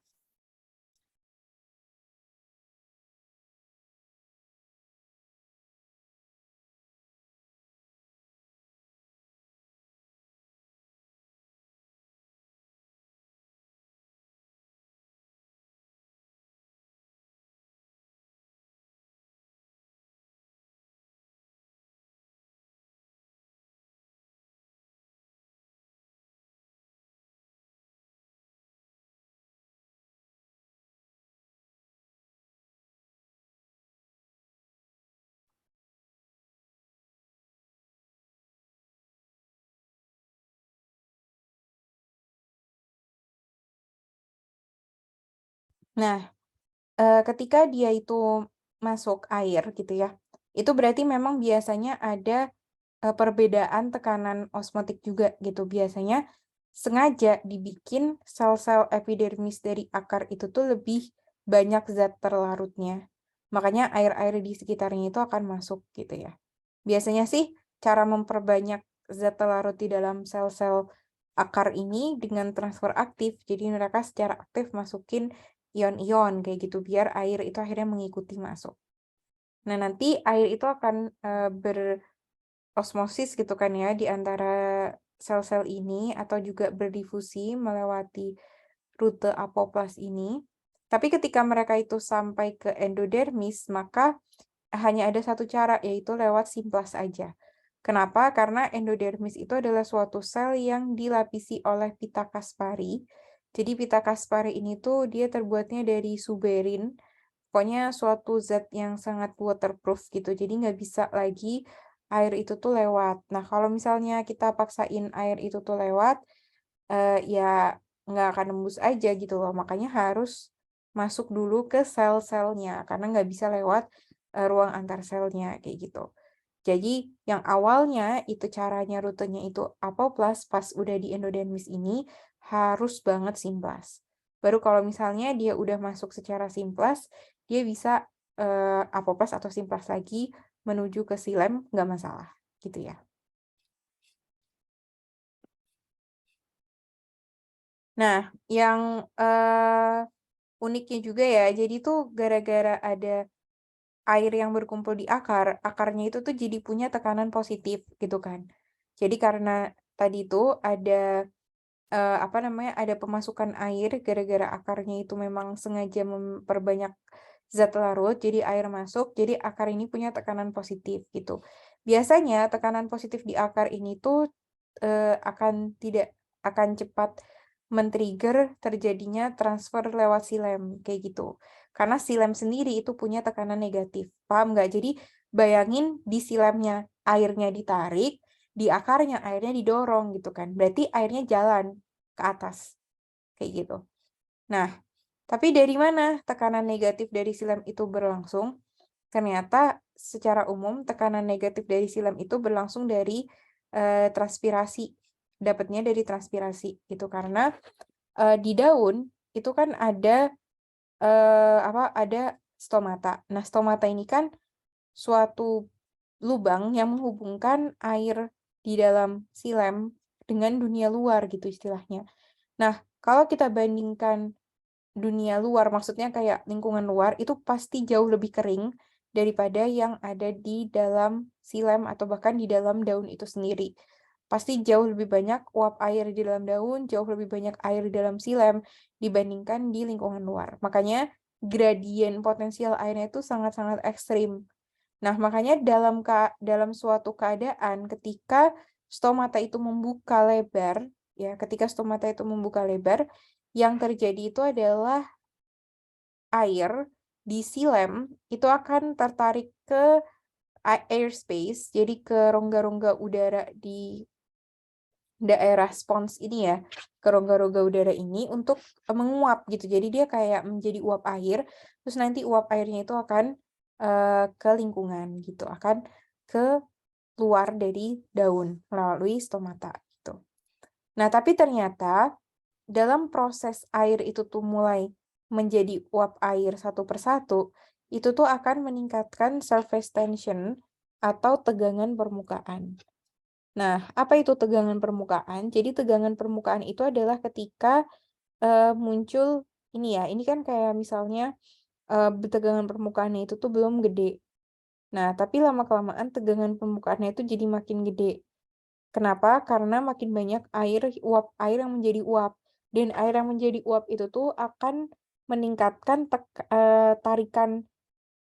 Nah, ketika dia itu masuk air gitu ya, itu berarti memang biasanya ada, perbedaan tekanan osmotik juga gitu. Biasanya sengaja dibikin sel-sel epidermis dari akar itu tuh lebih banyak zat terlarutnya. Makanya air-air di sekitarnya itu akan masuk gitu ya. Biasanya sih cara memperbanyak zat terlarut di dalam sel-sel akar ini dengan transfer aktif. Jadi mereka secara aktif masukin ion-ion kayak gitu biar air itu akhirnya mengikuti masuk. Nah, nanti air itu akan berosmosis gitu kan ya di antara sel-sel ini atau juga berdifusi melewati rute apoplas ini. Tapi ketika mereka itu sampai ke endodermis, maka hanya ada satu cara, yaitu lewat simplas aja. Kenapa? Karena endodermis itu adalah suatu sel yang dilapisi oleh pita Kaspari. Jadi pita Kaspari ini tuh dia terbuatnya dari suberin, pokoknya suatu zat yang sangat waterproof gitu. Jadi nggak bisa lagi air itu tuh lewat. Nah, kalau misalnya kita paksain air itu tuh lewat, ya nggak akan nembus aja gitu loh. Makanya harus masuk dulu ke sel-selnya, karena nggak bisa lewat ruang antar selnya, kayak gitu. Jadi yang awalnya itu caranya rutenya itu apoplas, pas udah di endodermis ini harus banget simplas. Baru kalau misalnya dia udah masuk secara simplas, dia bisa apoplas atau simplas lagi menuju ke silem, nggak masalah gitu ya. Nah, yang uniknya juga ya, jadi tuh gara-gara ada air yang berkumpul di akar, akarnya itu tuh jadi punya tekanan positif gitu kan. Jadi karena tadi itu ada apa namanya, ada pemasukan air gara-gara akarnya itu memang sengaja memperbanyak zat larut, jadi air masuk, jadi akar ini punya tekanan positif gitu. Biasanya tekanan positif di akar ini tuh akan cepat men-trigger terjadinya transfer lewat silem kayak gitu. Karena silem sendiri itu punya tekanan negatif. Paham nggak? Jadi bayangin di silemnya airnya ditarik, di akarnya airnya didorong gitu kan. Berarti airnya jalan ke atas kayak gitu. Nah, tapi dari mana tekanan negatif dari silem itu berlangsung? Ternyata secara umum tekanan negatif dari silem itu berlangsung dari transpirasi. Dapatnya dari transpirasi gitu, karena di daun itu kan ada ada stomata. Nah, stomata ini kan suatu lubang yang menghubungkan air di dalam silem dengan dunia luar gitu istilahnya. Nah, kalau kita bandingkan dunia luar, maksudnya kayak lingkungan luar, itu pasti jauh lebih kering daripada yang ada di dalam silem atau bahkan di dalam daun itu sendiri. Pasti jauh lebih banyak uap air di dalam daun, jauh lebih banyak air di dalam silem dibandingkan di lingkungan luar. Makanya gradien potensial airnya itu sangat-sangat ekstrim. Nah, makanya dalam suatu keadaan ketika stomata itu membuka lebar, ya, ketika stomata itu membuka lebar, yang terjadi itu adalah air di silem itu akan tertarik ke airspace, jadi ke rongga-rongga udara di daerah spons ini ya, ke rongga-rongga udara ini untuk menguap gitu. Jadi dia kayak menjadi uap air, terus nanti uap airnya itu akan ke lingkungan gitu, akan ke luar dari daun melalui stomata gitu. Nah, tapi ternyata dalam proses air itu tuh mulai menjadi uap air satu persatu, itu tuh akan meningkatkan surface tension atau tegangan permukaan. Nah, apa itu tegangan permukaan? Jadi tegangan permukaan itu adalah ketika muncul ini ya, ini kan kayak misalnya tegangan permukaannya itu tuh belum gede. Nah, tapi lama-kelamaan tegangan permukaannya itu jadi makin gede. Kenapa? Karena makin banyak uap air yang menjadi uap. Dan air yang menjadi uap itu tuh akan meningkatkan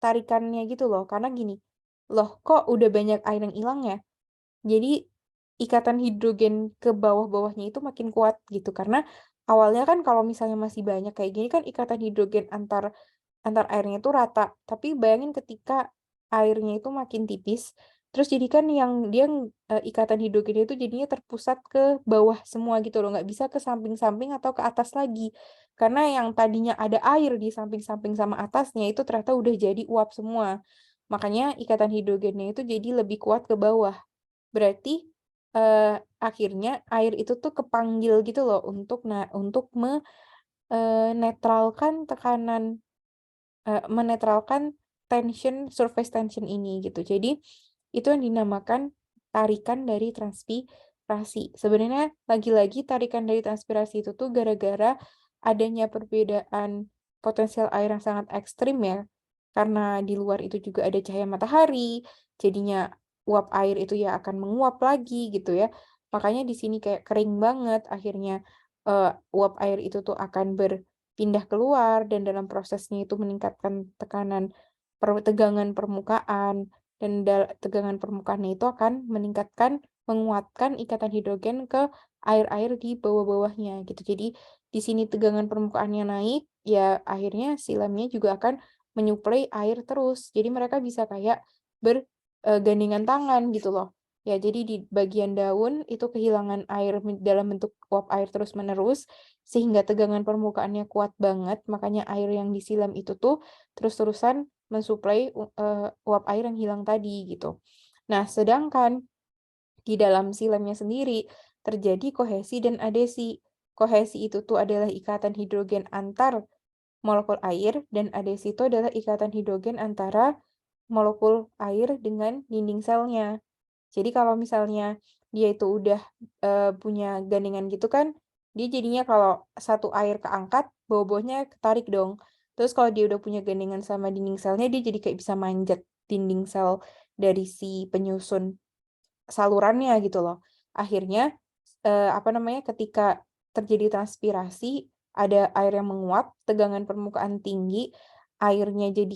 tarikannya gitu loh. Karena gini, loh kok udah banyak air yang hilang ya? Jadi ikatan hidrogen ke bawah-bawahnya itu makin kuat gitu. Karena awalnya kan kalau misalnya masih banyak kayak gini kan ikatan hidrogen antar antar airnya itu rata. Tapi bayangin ketika airnya itu makin tipis, terus jadi kan yang dia ikatan hidrogennya itu jadinya terpusat ke bawah semua gitu loh, nggak bisa ke samping-samping atau ke atas lagi. Karena yang tadinya ada air di samping-samping sama atasnya itu ternyata udah jadi uap semua. Makanya ikatan hidrogennya itu jadi lebih kuat ke bawah. Berarti akhirnya air itu tuh kepanggil gitu loh untuk netralkan tekanan menetralkan surface tension ini gitu. Jadi itu yang dinamakan tarikan dari transpirasi. Sebenarnya lagi-lagi tarikan dari transpirasi itu tuh gara-gara adanya perbedaan potensial air yang sangat ekstrim ya. karena di luar itu juga ada cahaya matahari, jadinya uap air itu ya akan menguap lagi gitu ya. Makanya di sini kayak kering banget, akhirnya uap air itu tuh akan berpindah keluar dan dalam prosesnya itu meningkatkan tegangan permukaan dan tegangan permukaannya itu akan menguatkan ikatan hidrogen ke air-air di bawah-bawahnya gitu. Jadi di sini tegangan permukaannya naik, ya akhirnya silamnya juga akan menyuplai air terus. Jadi mereka bisa kayak bergandengan tangan gitu loh. Ya, jadi di bagian daun itu kehilangan air dalam bentuk uap air terus-menerus, sehingga tegangan permukaannya kuat banget, makanya air yang disilam itu tuh terus-terusan mensuplai uap air yang hilang tadi gitu. Nah, sedangkan di dalam silamnya sendiri terjadi kohesi dan adesi. Kohesi itu tuh adalah ikatan hidrogen antar molekul air dan adesi itu adalah ikatan hidrogen antara molekul air dengan dinding selnya. Jadi kalau misalnya dia itu udah punya gandengan gitu kan, dia jadinya kalau satu air keangkat, bawah-bawahnya ketarik dong. Terus kalau dia udah punya gandengan sama dinding selnya, dia jadi kayak bisa manjat dinding sel dari si penyusun salurannya gitu loh. Akhirnya apa namanya, ketika terjadi transpirasi, ada air yang menguap, tegangan permukaan tinggi, airnya jadi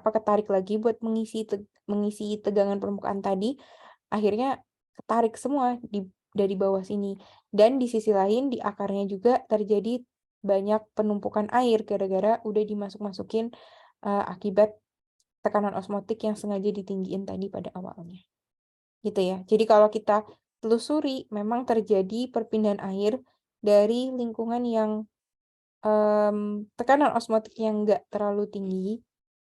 ketarik lagi buat mengisi tegangan permukaan tadi, akhirnya ketarik semua dari bawah sini. Dan di sisi lain, di akarnya juga terjadi banyak penumpukan air gara-gara udah dimasuk-masukin akibat tekanan osmotik yang sengaja ditinggiin tadi pada awalnya. Gitu ya. Jadi kalau kita telusuri, memang terjadi perpindahan air dari lingkungan yang tekanan osmotiknya nggak terlalu tinggi,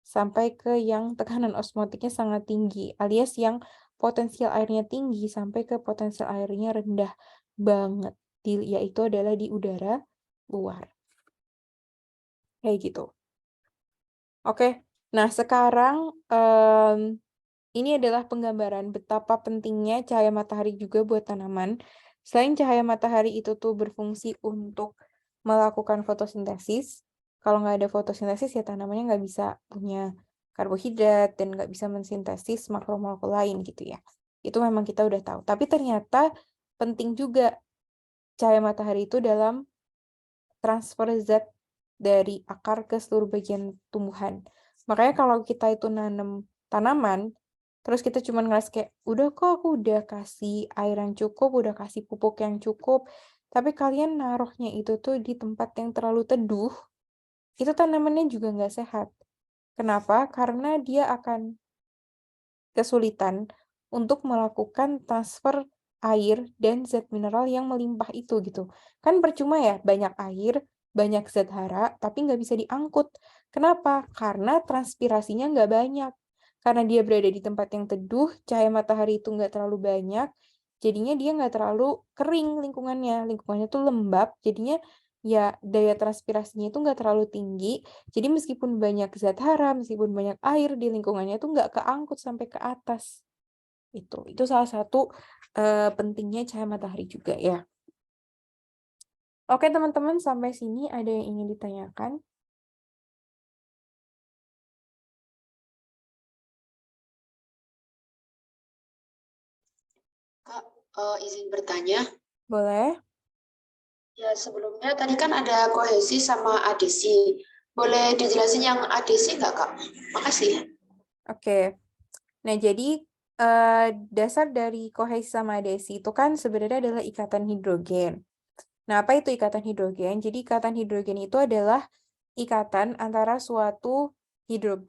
sampai ke yang tekanan osmotiknya sangat tinggi, alias yang potensial airnya tinggi sampai ke potensial airnya rendah banget, yaitu adalah di udara luar. Kayak gitu. Oke, nah sekarang ini adalah penggambaran betapa pentingnya cahaya matahari juga buat tanaman. Selain cahaya matahari itu tuh berfungsi untuk melakukan fotosintesis, kalau nggak ada fotosintesis ya tanamannya nggak bisa punya karbohidrat dan nggak bisa mensintesis makromolekul lain gitu ya. Itu memang kita udah tahu. Tapi ternyata penting juga cahaya matahari itu dalam transfer zat dari akar ke seluruh bagian tumbuhan. Makanya kalau kita itu nanam tanaman, terus kita cuma ngelas kayak, udah kok aku udah kasih air yang cukup, udah kasih pupuk yang cukup, tapi kalian naruhnya itu tuh di tempat yang terlalu teduh, itu tanamannya juga nggak sehat. Kenapa? Karena dia akan kesulitan untuk melakukan transfer air dan zat mineral yang melimpah itu gitu. Kan percuma ya banyak air, banyak zat hara, tapi nggak bisa diangkut. Kenapa? Karena transpirasinya nggak banyak. Karena dia berada di tempat yang teduh, cahaya matahari itu nggak terlalu banyak, jadinya dia nggak terlalu kering lingkungannya. Lingkungannya tuh lembab, jadinya ya daya transpirasinya itu nggak terlalu tinggi, jadi meskipun banyak zat hara, meskipun banyak air di lingkungannya tuh nggak keangkut sampai ke atas. Itu salah satu pentingnya cahaya matahari juga ya. Oke teman-teman, sampai sini ada yang ingin ditanyakan? Kak, izin bertanya. Boleh? Ya, sebelumnya tadi kan ada kohesi sama adesi. Boleh dijelasin yang adesi nggak, Kak? Makasih. Oke. Nah, jadi dasar dari kohesi sama adesi itu kan sebenarnya adalah ikatan hidrogen. Nah, apa itu ikatan hidrogen? Jadi ikatan hidrogen itu adalah ikatan antara suatu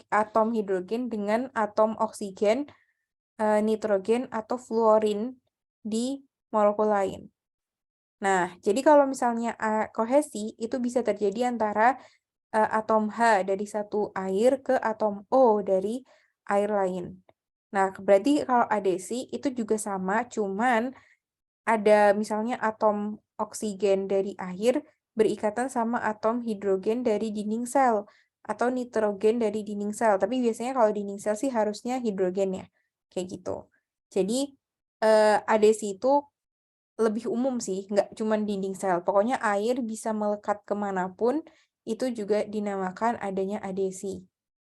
atom hidrogen dengan atom oksigen, nitrogen, atau fluorin di molekul lain. Nah, jadi kalau misalnya kohesi itu bisa terjadi antara atom H dari satu air ke atom O dari air lain. Nah, berarti kalau adesi itu juga sama, cuman ada misalnya atom oksigen dari air berikatan sama atom hidrogen dari dinding sel atau nitrogen dari dinding sel. Tapi biasanya kalau dinding sel sih harusnya hidrogen ya, kayak gitu. Jadi adesi itu lebih umum sih, nggak cuma dinding sel. Pokoknya air bisa melekat kemanapun, itu juga dinamakan adanya adesi.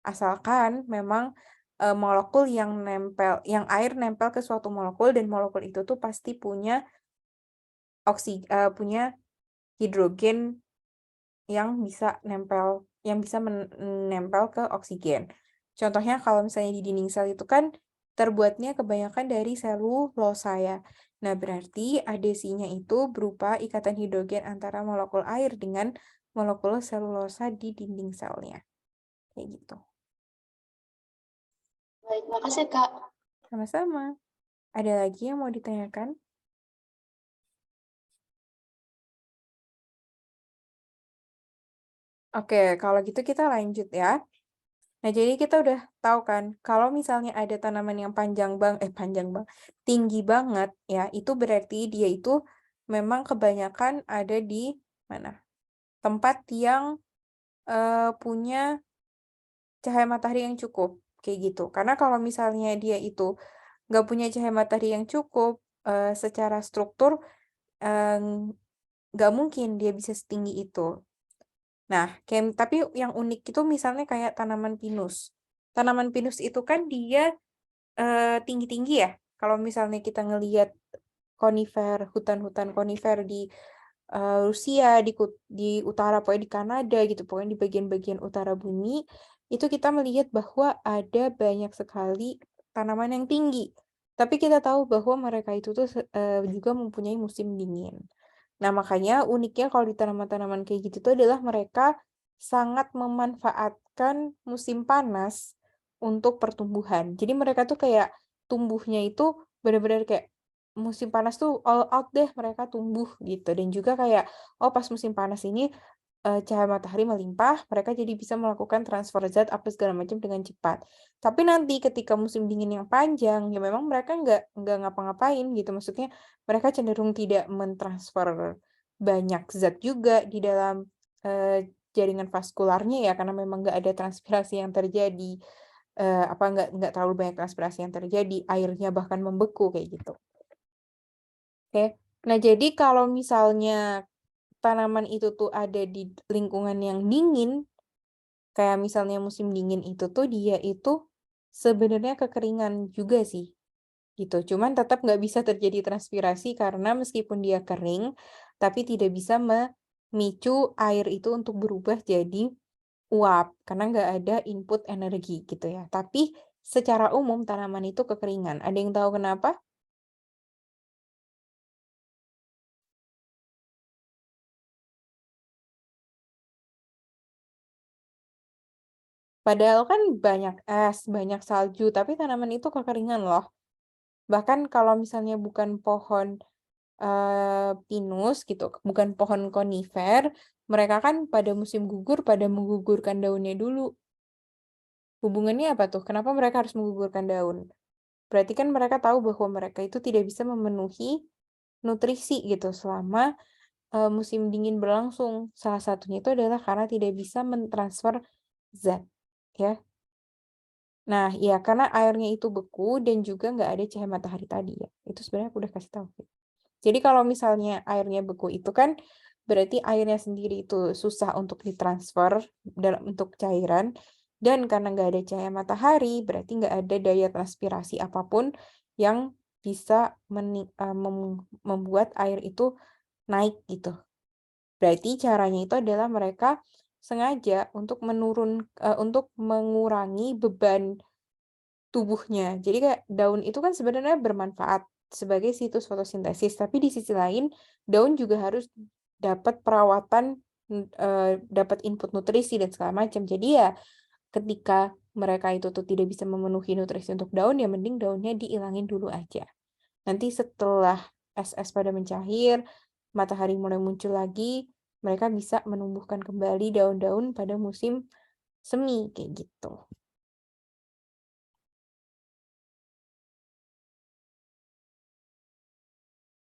Asalkan memang molekul yang air nempel ke suatu molekul dan molekul itu tuh pasti punya punya hidrogen yang bisa menempel ke oksigen. Contohnya kalau misalnya di dinding sel itu kan terbuatnya kebanyakan dari selulosa ya. Nah, berarti adesinya itu berupa ikatan hidrogen antara molekul air dengan molekul selulosa di dinding selnya. Kayak gitu. Baik, makasih Kak. Sama-sama. Ada lagi yang mau ditanyakan? Oke, kalau gitu kita lanjut ya. Nah, jadi kita udah tahu kan, kalau misalnya ada tanaman yang tinggi banget ya, itu berarti dia itu memang kebanyakan ada di mana? Tempat yang punya cahaya matahari yang cukup, kayak gitu. Karena kalau misalnya dia itu nggak punya cahaya matahari yang cukup, secara struktur nggak mungkin dia bisa setinggi itu. Nah, tapi yang unik itu misalnya kayak tanaman pinus. Tanaman pinus itu kan dia tinggi-tinggi ya. Kalau misalnya kita ngelihat hutan-hutan konifer di Rusia, di utara, pokoknya di Kanada gitu, pokoknya di bagian-bagian utara bumi, itu kita melihat bahwa ada banyak sekali tanaman yang tinggi. Tapi kita tahu bahwa mereka itu tuh juga mempunyai musim dingin. Nah, makanya uniknya kalau di tanaman-tanaman kayak gitu tuh adalah mereka sangat memanfaatkan musim panas untuk pertumbuhan. Jadi mereka tuh kayak tumbuhnya itu benar-benar kayak musim panas tuh all out deh mereka tumbuh gitu. Dan juga kayak, oh pas musim panas ini cahaya matahari melimpah, mereka jadi bisa melakukan transfer zat apa segala macam dengan cepat. Tapi nanti ketika musim dingin yang panjang, ya memang mereka nggak ngapa-ngapain gitu. Maksudnya mereka cenderung tidak mentransfer banyak zat juga di dalam jaringan vaskularnya ya, karena memang nggak ada transpirasi yang terjadi, nggak terlalu banyak transpirasi yang terjadi, airnya bahkan membeku kayak gitu. Oke. Nah, jadi kalau misalnya tanaman itu tuh ada di lingkungan yang dingin, kayak misalnya musim dingin itu tuh dia itu sebenarnya kekeringan juga sih, gitu. Cuman tetap nggak bisa terjadi transpirasi karena meskipun dia kering, tapi tidak bisa memicu air itu untuk berubah jadi uap, karena nggak ada input energi gitu ya. Tapi secara umum tanaman itu kekeringan. Ada yang tahu kenapa? Padahal kan banyak es, banyak salju, tapi tanaman itu kekeringan loh. Bahkan kalau misalnya bukan pohon pinus gitu, bukan pohon konifer, mereka kan pada musim gugur pada menggugurkan daunnya dulu. Hubungannya apa tuh? Kenapa mereka harus menggugurkan daun? Berarti kan mereka tahu bahwa mereka itu tidak bisa memenuhi nutrisi gitu selama musim dingin berlangsung. Salah satunya itu adalah karena tidak bisa mentransfer zat, ya. Nah, ya karena airnya itu beku dan juga nggak ada cahaya matahari tadi ya. Itu sebenarnya aku udah kasih tahu. Jadi kalau misalnya airnya beku itu kan berarti airnya sendiri itu susah untuk ditransfer dalam bentuk cairan, dan karena nggak ada cahaya matahari berarti nggak ada daya transpirasi apapun yang bisa membuat air itu naik gitu. Berarti caranya itu adalah mereka sengaja untuk mengurangi beban tubuhnya. Jadi kayak daun itu kan sebenarnya bermanfaat sebagai situs fotosintesis, tapi di sisi lain daun juga harus dapat perawatan, dapat input nutrisi dan segala macam. Jadi ya ketika mereka itu tuh tidak bisa memenuhi nutrisi untuk daun, ya mending daunnya diilangin dulu aja. Nanti setelah es-es pada mencair, matahari mulai muncul lagi, mereka bisa menumbuhkan kembali daun-daun pada musim semi kayak gitu.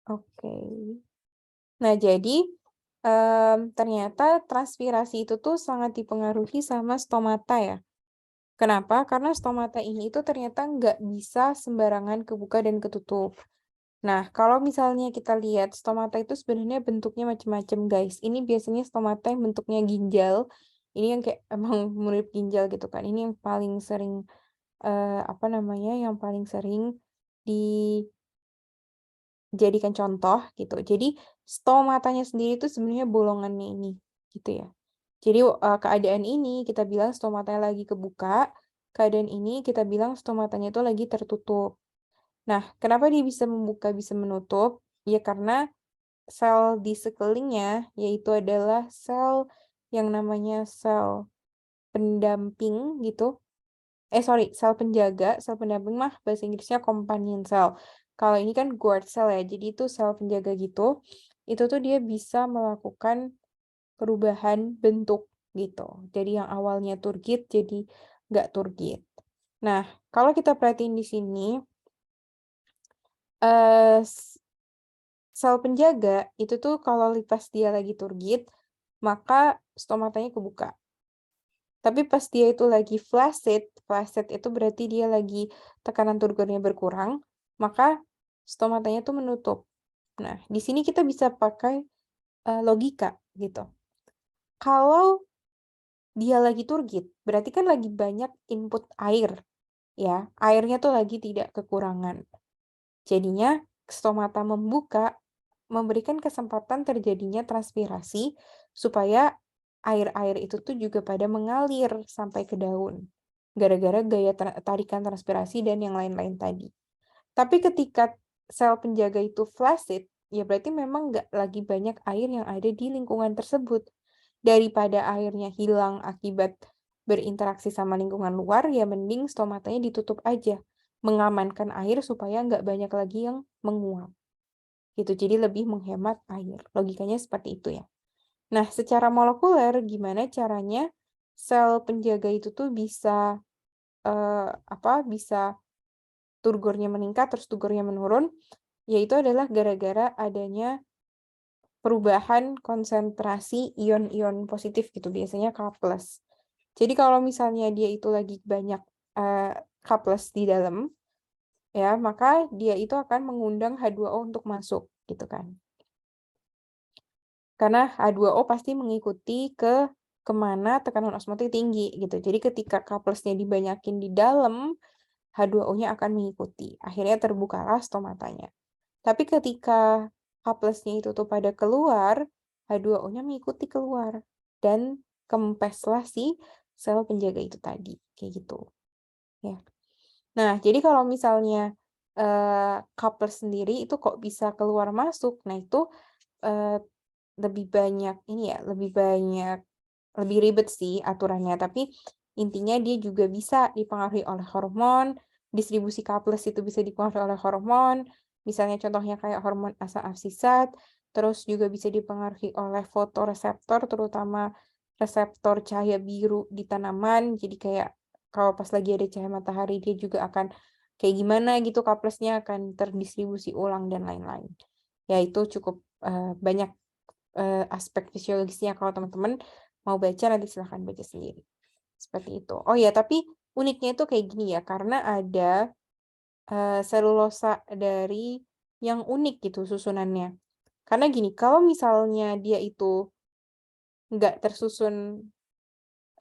Oke. Nah, jadi ternyata transpirasi itu tuh sangat dipengaruhi sama stomata ya. Kenapa? Karena stomata ini itu ternyata nggak bisa sembarangan kebuka dan ketutup. Nah, kalau misalnya kita lihat stomata itu sebenarnya bentuknya macam-macam, guys. Ini biasanya stomata yang bentuknya ginjal Ini yang kayak emang mirip ginjal gitu kan. Ini yang paling sering apa namanya? Yang paling sering dijadikan contoh gitu. Jadi stomatanya sendiri itu sebenarnya bolongannya ini gitu ya. Jadi keadaan ini kita bilang stomatanya lagi kebuka, keadaan ini kita bilang stomatanya itu lagi tertutup. Nah, kenapa dia bisa membuka, bisa menutup? Ya karena sel di sekelilingnya, yaitu adalah sel yang namanya sel pendamping gitu. Sel penjaga, sel pendamping mah bahasa Inggrisnya companion cell. Kalau ini kan guard cell ya, jadi itu sel penjaga gitu. Itu tuh dia bisa melakukan perubahan bentuk gitu. Jadi yang awalnya turgid jadi nggak turgid. Nah, kalau kita perhatiin di sini, eh, sel penjaga itu tuh kalau pas dia lagi turgid, maka stomatanya kebuka. Tapi pas dia itu lagi flaccid itu berarti dia lagi tekanan turgornya berkurang, maka stomatanya tuh menutup. Nah, di sini kita bisa pakai logika gitu. Kalau dia lagi turgid, berarti kan lagi banyak input air, ya. Airnya tuh lagi tidak kekurangan. Jadinya stomata membuka, memberikan kesempatan terjadinya transpirasi supaya air-air itu tuh juga pada mengalir sampai ke daun. Gara-gara gaya tarikan transpirasi dan yang lain-lain tadi. Tapi ketika sel penjaga itu flaccid, ya berarti memang nggak lagi banyak air yang ada di lingkungan tersebut. Daripada airnya hilang akibat berinteraksi sama lingkungan luar, ya mending stomatanya ditutup aja. Mengamankan air supaya nggak banyak lagi yang menguap. Gitu, jadi lebih menghemat air. Logikanya seperti itu ya. Nah, secara molekuler, gimana caranya sel penjaga itu tuh bisa bisa turgornya meningkat, terus turgornya menurun, yaitu adalah gara-gara adanya perubahan konsentrasi ion-ion positif gitu, biasanya K+. Jadi kalau misalnya dia itu lagi banyak K+ di dalam, ya maka dia itu akan mengundang H2O untuk masuk, gitu kan. Karena H2O pasti mengikuti ke kemana tekanan osmotik tinggi, gitu. Jadi ketika K+-nya dibanyakin di dalam, H2O-nya akan mengikuti. Akhirnya terbukalah stomatanya. Tapi ketika K+-nya itu tuh pada keluar, H2O-nya mengikuti keluar. Dan kempeslah si sel penjaga itu tadi. Kayak gitu. Ya. Nah, jadi kalau misalnya K+ sendiri itu kok bisa keluar masuk, nah itu eh, lebih banyak ini ya, lebih ribet sih aturannya, tapi intinya dia juga bisa dipengaruhi oleh hormon, distribusi K+ itu bisa dipengaruhi oleh hormon, misalnya contohnya kayak hormon asa absisat, terus juga bisa dipengaruhi oleh fotoreseptor, terutama reseptor cahaya biru di tanaman, jadi kayak kalau pas lagi ada cahaya matahari dia juga akan kayak gimana gitu K+-nya akan terdistribusi ulang dan lain-lain. Ya itu cukup banyak aspek fisiologisnya. Kalau teman-teman mau baca nanti silahkan baca sendiri. Seperti itu. Oh ya, tapi uniknya itu kayak gini ya, karena ada selulosa dari yang unik gitu susunannya. Karena gini, kalau misalnya dia itu nggak tersusun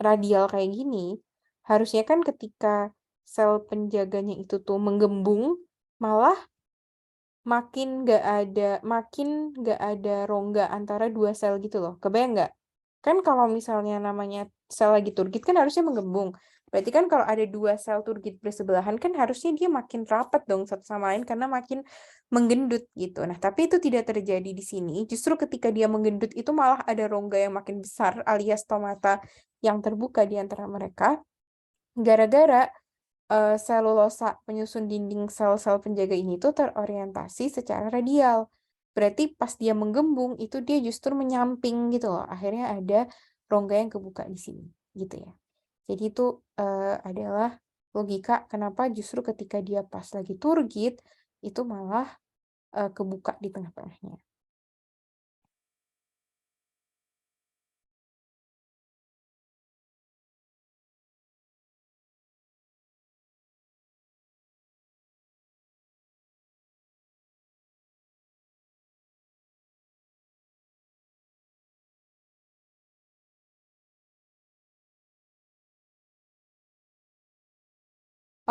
radial kayak gini, harusnya kan ketika sel penjaganya itu tuh menggembung, malah makin nggak ada rongga antara dua sel gitu loh. Kebayang nggak? Kan kalau misalnya namanya sel lagi turgid kan harusnya menggembung. Berarti kan kalau ada dua sel turgid bersebelahan kan harusnya dia makin rapat dong satu sama lain karena makin menggendut gitu. Nah, tapi itu tidak terjadi di sini. Justru ketika dia menggendut itu malah ada rongga yang makin besar alias stomata yang terbuka di antara mereka. Gara-gara selulosa penyusun dinding sel-sel penjaga ini tuh terorientasi secara radial. Berarti pas dia menggembung itu dia justru menyamping gitu loh. Akhirnya ada rongga yang kebuka di sini gitu ya. Jadi itu adalah logika kenapa justru ketika dia pas lagi turgid itu malah kebuka di tengah-tengahnya.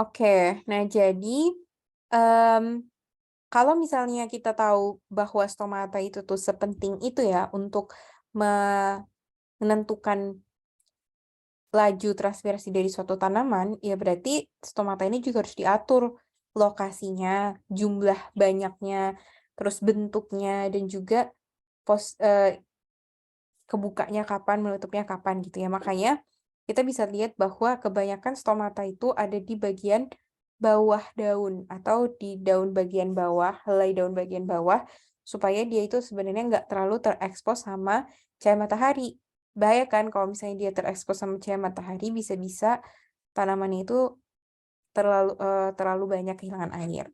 Oke, nah jadi kalau misalnya kita tahu bahwa stomata itu tuh sepenting itu ya untuk menentukan laju transpirasi dari suatu tanaman, ya berarti stomata ini juga harus diatur lokasinya, jumlah banyaknya, terus bentuknya, dan juga kebukanya kapan, menutupnya kapan gitu ya. Makanya kita bisa lihat bahwa kebanyakan stomata itu ada di bagian bawah daun atau di daun bagian bawah, helai daun bagian bawah, supaya dia itu sebenarnya nggak terlalu terekspos sama cahaya matahari. Bahaya kan kalau misalnya dia terekspos sama cahaya matahari, bisa-bisa tanaman itu terlalu banyak kehilangan air.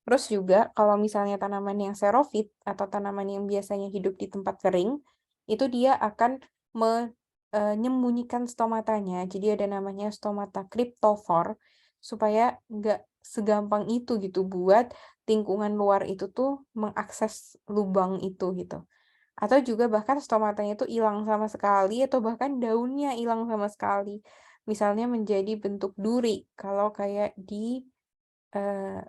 Terus juga kalau misalnya tanaman yang xerophyt atau tanaman yang biasanya hidup di tempat kering, itu dia akan menyembunyikan stomatanya. Jadi ada namanya stomata cryptophore supaya nggak segampang itu gitu buat lingkungan luar itu tuh mengakses lubang itu gitu. Atau juga bahkan stomatanya itu hilang sama sekali atau bahkan daunnya hilang sama sekali. Misalnya menjadi bentuk duri kalau kayak di eh,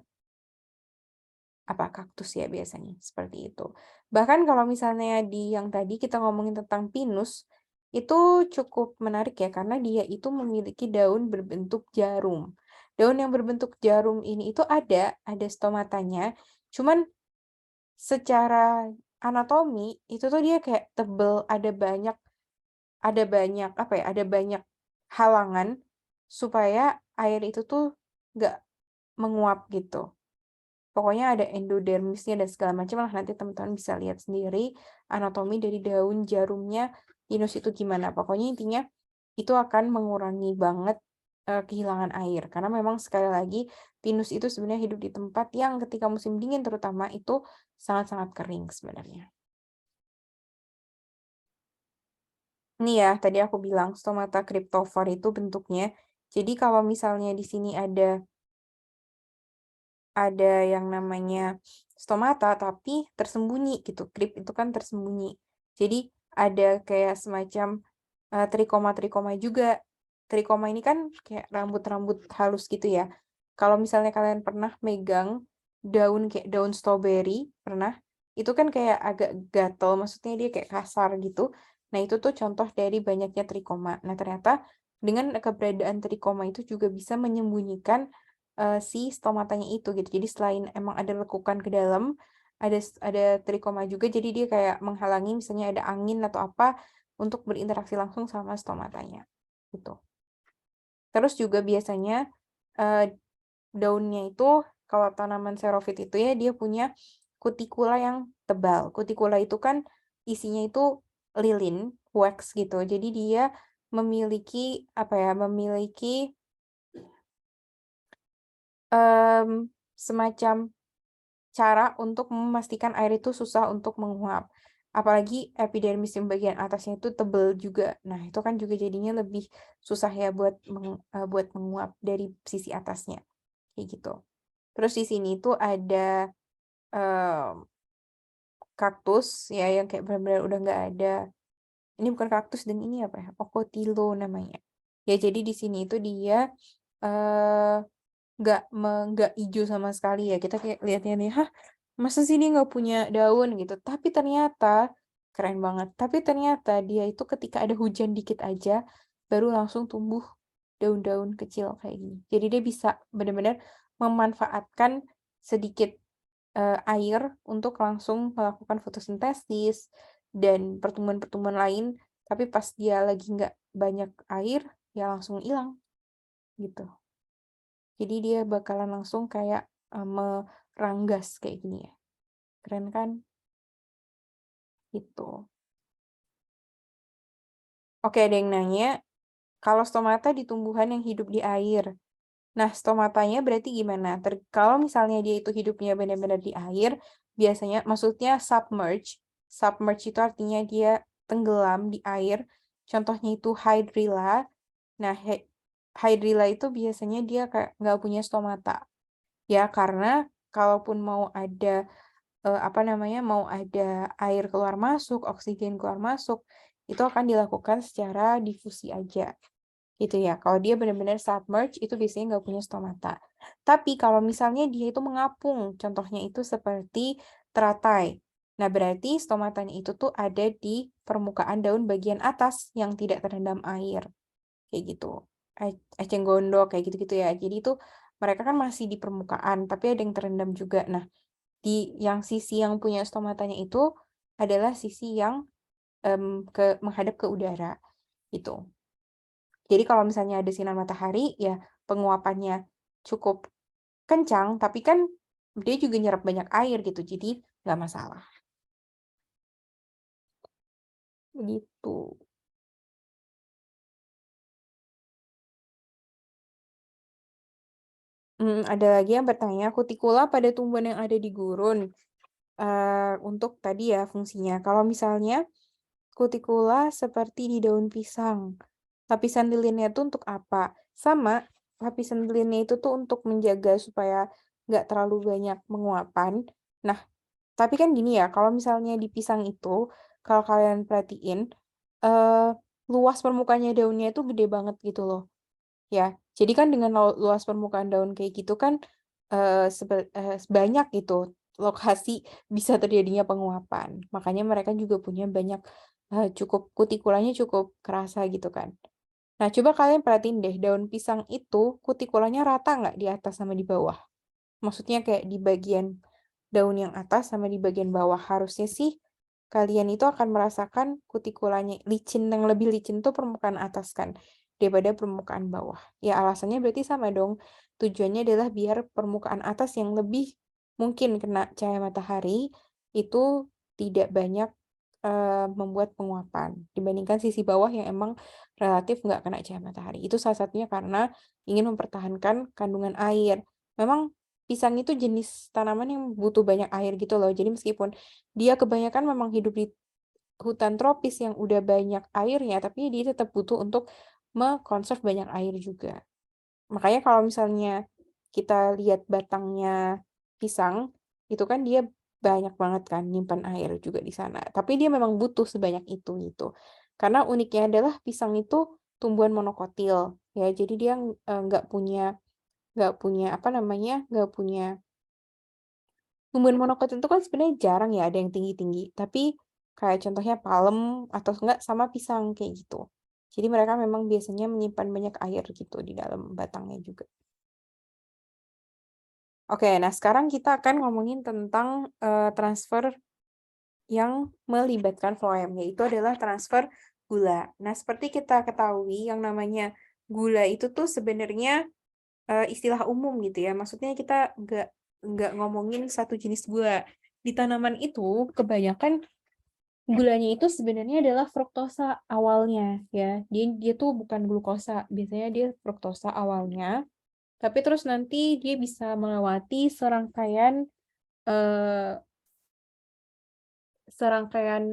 kaktus ya biasanya, seperti itu. Bahkan kalau misalnya di yang tadi kita ngomongin tentang pinus, itu cukup menarik ya, karena dia itu memiliki daun berbentuk jarum. Daun yang berbentuk jarum ini itu ada stomatanya, cuman secara anatomi itu tuh dia kayak tebel, ada banyak apa ya, ada banyak halangan supaya air itu tuh nggak menguap gitu. Pokoknya ada endodermisnya dan segala macam lah, nanti teman-teman bisa lihat sendiri anatomi dari daun jarumnya pinus itu gimana. Pokoknya intinya itu akan mengurangi banget kehilangan air karena memang sekali lagi pinus itu sebenarnya hidup di tempat yang ketika musim dingin terutama itu sangat-sangat kering sebenarnya. Ini ya, tadi aku bilang stomata cryptophore itu bentuknya. Jadi kalau misalnya di sini ada yang namanya stomata tapi tersembunyi gitu. Crypt itu kan tersembunyi. Jadi ada kayak semacam trikoma-trikoma juga. Trikoma ini kan kayak rambut-rambut halus gitu ya. Kalau misalnya kalian pernah megang daun kayak daun strawberry, pernah? Itu kan kayak agak gatel, maksudnya dia kayak kasar gitu. Nah, itu tuh contoh dari banyaknya trikoma. Nah, ternyata dengan keberadaan trikoma itu juga bisa menyembunyikan si stomatanya itu gitu. Jadi selain emang ada lekukan ke dalam, ada trikoma juga. Jadi dia kayak menghalangi misalnya ada angin atau apa untuk berinteraksi langsung sama stomatanya gitu. Terus juga biasanya eh, daunnya itu kalau tanaman xerophyt itu ya dia punya kutikula yang tebal. Kutikula itu kan isinya itu lilin, wax gitu. Jadi dia memiliki apa ya? Memiliki semacam cara untuk memastikan air itu susah untuk menguap. Apalagi epidermis yang bagian atasnya itu tebal juga. Nah, itu kan juga jadinya lebih susah ya buat menguap dari sisi atasnya. Kayak gitu. Terus di sini tuh ada em, kaktus ya yang kayak benar-benar udah nggak ada. Ini bukan kaktus dan ini apa ya? Okotilo namanya. Ya, jadi di sini itu dia eh nggak hijau sama sekali ya. Kita kayak lihatnya nih, hah, masa sih dia nggak punya daun gitu. Tapi ternyata keren banget. Tapi ternyata dia itu ketika ada hujan dikit aja baru langsung tumbuh daun-daun kecil kayak gini. Jadi dia bisa benar-benar memanfaatkan sedikit air untuk langsung melakukan fotosintesis dan pertumbuhan-pertumbuhan lain. Tapi pas dia lagi nggak banyak air, ya langsung hilang gitu. Jadi dia bakalan langsung kayak meranggas kayak gini ya. Keren kan? Gitu. Oke, ada yang nanya, kalau stomata di tumbuhan yang hidup di air. Nah, stomatanya berarti gimana? Kalau misalnya dia itu hidupnya benar-benar di air, biasanya maksudnya submerge. Submerge itu artinya dia tenggelam di air. Contohnya itu hydrilla. Nah, hydrilla itu biasanya dia kayak nggak punya stomata. Ya, karena kalaupun mau ada apa namanya, mau ada air keluar masuk, oksigen keluar masuk, itu akan dilakukan secara difusi aja. gitu ya. Kalau dia benar-benar submerge itu biasanya nggak punya stomata. Tapi kalau misalnya dia itu mengapung, contohnya itu seperti teratai. Nah, berarti stomatanya itu tuh ada di permukaan daun bagian atas yang tidak terendam air. Kayak gitu. Eceng gondok kayak gitu-gitu ya. Jadi itu mereka kan masih di permukaan, tapi ada yang terendam juga. Nah, di yang sisi yang punya stomatanya itu adalah sisi yang menghadap ke udara gitu. Jadi kalau misalnya ada sinar matahari, ya penguapannya cukup kencang, tapi kan dia juga nyerap banyak air gitu, jadi nggak masalah. Begitu. Ada lagi yang bertanya, kutikula pada tumbuhan yang ada di gurun. Untuk tadi ya fungsinya. Kalau misalnya kutikula seperti di daun pisang. Lapisan lilinnya itu untuk apa? Sama, lapisan lilinnya itu tuh untuk menjaga supaya nggak terlalu banyak menguapan. Nah, tapi kan gini ya, kalau misalnya di pisang itu, kalau kalian perhatiin, eh, luas permukaannya daunnya itu gede banget gitu loh. Ya, jadi kan dengan luas permukaan daun kayak gitu kan banyak gitu lokasi bisa terjadinya penguapan. Makanya mereka juga punya banyak cukup kutikulanya cukup kerasa gitu kan. Nah, coba kalian perhatiin deh daun pisang itu kutikulanya rata nggak di atas sama di bawah? Maksudnya kayak di bagian daun yang atas sama di bagian bawah. Harusnya sih kalian itu akan merasakan kutikulanya licin, yang lebih licin tuh permukaan atas kan daripada permukaan bawah. Ya alasannya berarti sama dong. Tujuannya adalah biar permukaan atas yang lebih mungkin kena cahaya matahari itu tidak banyak membuat penguapan dibandingkan sisi bawah yang emang relatif nggak kena cahaya matahari. Itu salah satunya karena ingin mempertahankan kandungan air. Memang pisang itu jenis tanaman yang butuh banyak air gitu loh. Jadi meskipun dia kebanyakan memang hidup di hutan tropis yang udah banyak airnya, tapi dia tetap butuh untuk mengkonserv banyak air juga. Makanya kalau misalnya kita lihat batangnya pisang, itu kan dia banyak banget kan nyimpan air juga di sana. Tapi dia memang butuh sebanyak itu gitu. Karena uniknya adalah pisang itu tumbuhan monokotil ya. Jadi dia nggak punya apa namanya nggak punya tumbuhan monokotil itu kan sebenarnya jarang ya ada yang tinggi-tinggi, tapi kayak contohnya palem atau enggak sama pisang kayak gitu. Jadi mereka memang biasanya menyimpan banyak air gitu di dalam batangnya juga. Oke, nah sekarang kita akan ngomongin tentang transfer yang melibatkan floem, yaitu adalah transfer gula. Nah, seperti kita ketahui, yang namanya gula itu tuh sebenarnya istilah umum gitu ya. Maksudnya kita nggak ngomongin satu jenis gula. Di tanaman itu kebanyakan gulanya itu sebenarnya adalah fruktosa awalnya ya. Dia tuh bukan glukosa. Biasanya dia fruktosa awalnya. Tapi terus nanti dia bisa melewati eh, serangkaian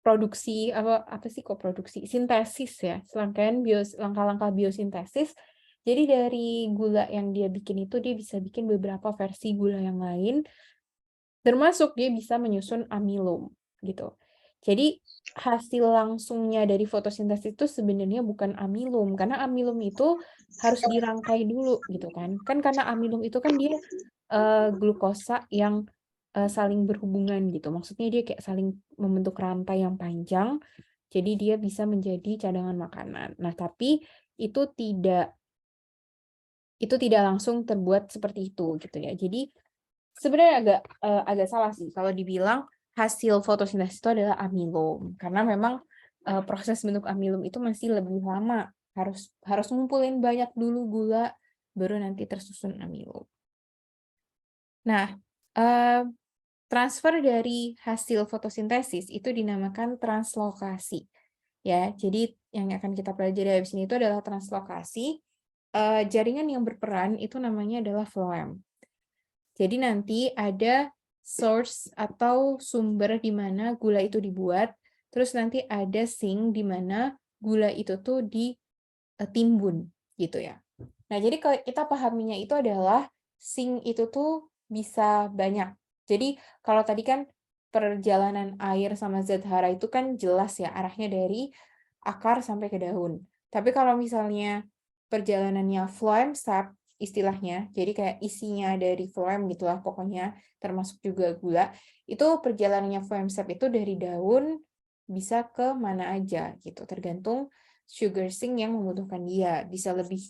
produksi apa sih kok produksi sintesis ya, serangkaian langkah-langkah biosintesis. Jadi dari gula yang dia bikin itu dia bisa bikin beberapa versi gula yang lain, termasuk dia bisa menyusun amilum gitu. Jadi hasil langsungnya dari fotosintesis itu sebenarnya bukan amilum, karena amilum itu harus dirangkai dulu gitu kan. Kan karena amilum itu kan dia glukosa yang saling berhubungan gitu. Maksudnya dia kayak saling membentuk rantai yang panjang, jadi dia bisa menjadi cadangan makanan. Nah, tapi itu tidak langsung terbuat seperti itu gitu ya. Jadi sebenarnya agak salah sih kalau dibilang hasil fotosintesis itu adalah amilum, karena memang proses bentuk amilum itu masih lebih lama. Harus ngumpulin banyak dulu gula baru nanti tersusun amilum. Nah, eh, transfer dari hasil fotosintesis itu dinamakan translokasi. Ya, jadi yang akan kita pelajari habis ini itu adalah translokasi. Jaringan yang berperan itu namanya adalah floem. Jadi nanti ada source atau sumber di mana gula itu dibuat, terus nanti ada sink di mana gula itu tuh ditimbun gitu ya. Nah, jadi kalau kita pahaminya itu adalah sink itu tuh bisa banyak. Jadi kalau tadi kan perjalanan air sama zat hara itu kan jelas ya arahnya dari akar sampai ke daun. Tapi kalau misalnya perjalanannya phloem sap istilahnya, jadi kayak isinya dari phloem gitulah pokoknya, termasuk juga gula, itu perjalanannya phloem sap itu dari daun bisa ke mana aja gitu, tergantung sugar sink yang membutuhkan dia, bisa lebih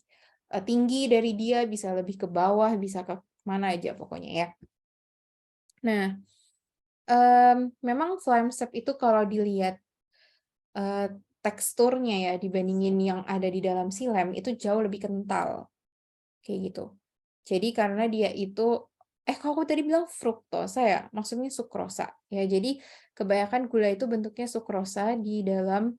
tinggi dari dia, bisa lebih ke bawah, bisa ke mana aja pokoknya ya. Nah, memang phloem sap itu kalau dilihat teksturnya ya dibandingin yang ada di dalam silem itu jauh lebih kental, kayak gitu. Jadi karena dia itu kalau aku tadi bilang fruktosa ya, maksudnya sukrosa. Ya, jadi kebanyakan gula itu bentuknya sukrosa di dalam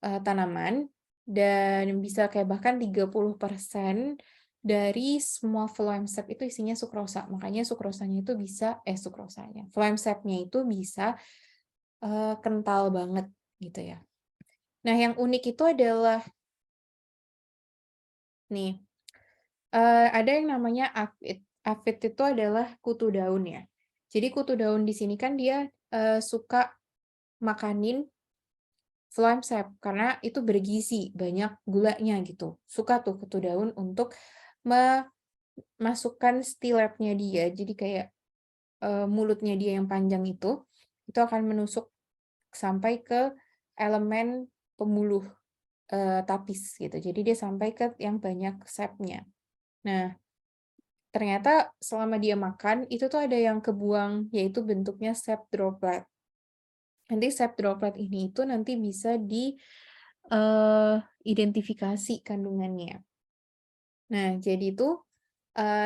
tanaman dan bisa kayak bahkan 30% dari semua phloem sap itu isinya sukrosa. Makanya sukrosanya itu bisa sukrosanya. Phloem sapnya itu bisa kental banget gitu ya. Nah, yang unik itu adalah nih, ada yang namanya aphid. Aphid itu adalah kutu daun ya. Jadi kutu daun di sini kan dia suka makanin phloem sap karena itu bergizi, banyak gulanya gitu. Suka tuh kutu daun untuk memasukkan stiletnya dia. Jadi kayak mulutnya dia yang panjang itu akan menusuk sampai ke elemen pembuluh tapis gitu. Jadi dia sampai ke yang banyak sapnya. Nah, ternyata selama dia makan, itu tuh ada yang kebuang, yaitu bentuknya sap droplet. Nanti sap droplet ini itu nanti bisa identifikasi kandungannya. Nah, jadi itu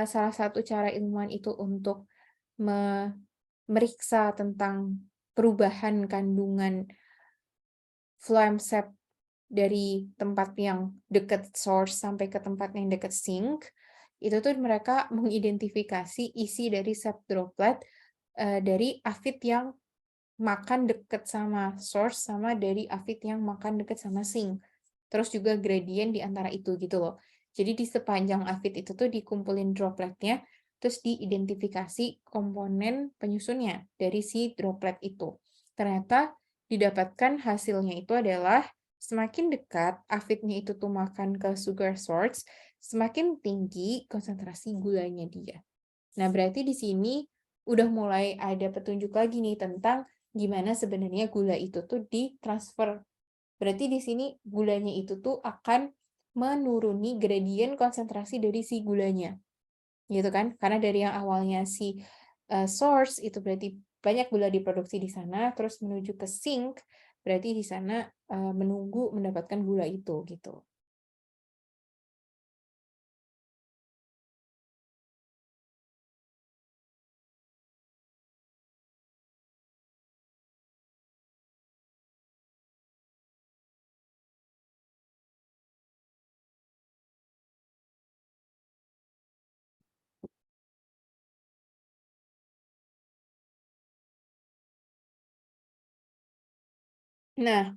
salah satu cara ilmuwan itu untuk meriksa tentang perubahan kandungan phloem sap dari tempat yang dekat source sampai ke tempat yang dekat sink, itu tuh mereka mengidentifikasi isi dari sap droplet dari aphid yang makan deket sama source sama dari aphid yang makan deket sama sink. Terus juga gradient di antara itu gitu loh. Jadi di sepanjang aphid itu tuh dikumpulin dropletnya, terus diidentifikasi komponen penyusunnya dari si droplet itu. Ternyata didapatkan hasilnya itu adalah semakin dekat aphidnya itu tuh makan ke sugar source, semakin tinggi konsentrasi gulanya dia. Nah, berarti di sini udah mulai ada petunjuk lagi nih tentang gimana sebenarnya gula itu tuh ditransfer. Berarti di sini gulanya itu tuh akan menuruni gradien konsentrasi dari si gulanya. Gitu kan? Karena dari yang awalnya si source itu berarti banyak gula diproduksi di sana, terus menuju ke sink, berarti di sana menunggu mendapatkan gula itu gitu. Nah,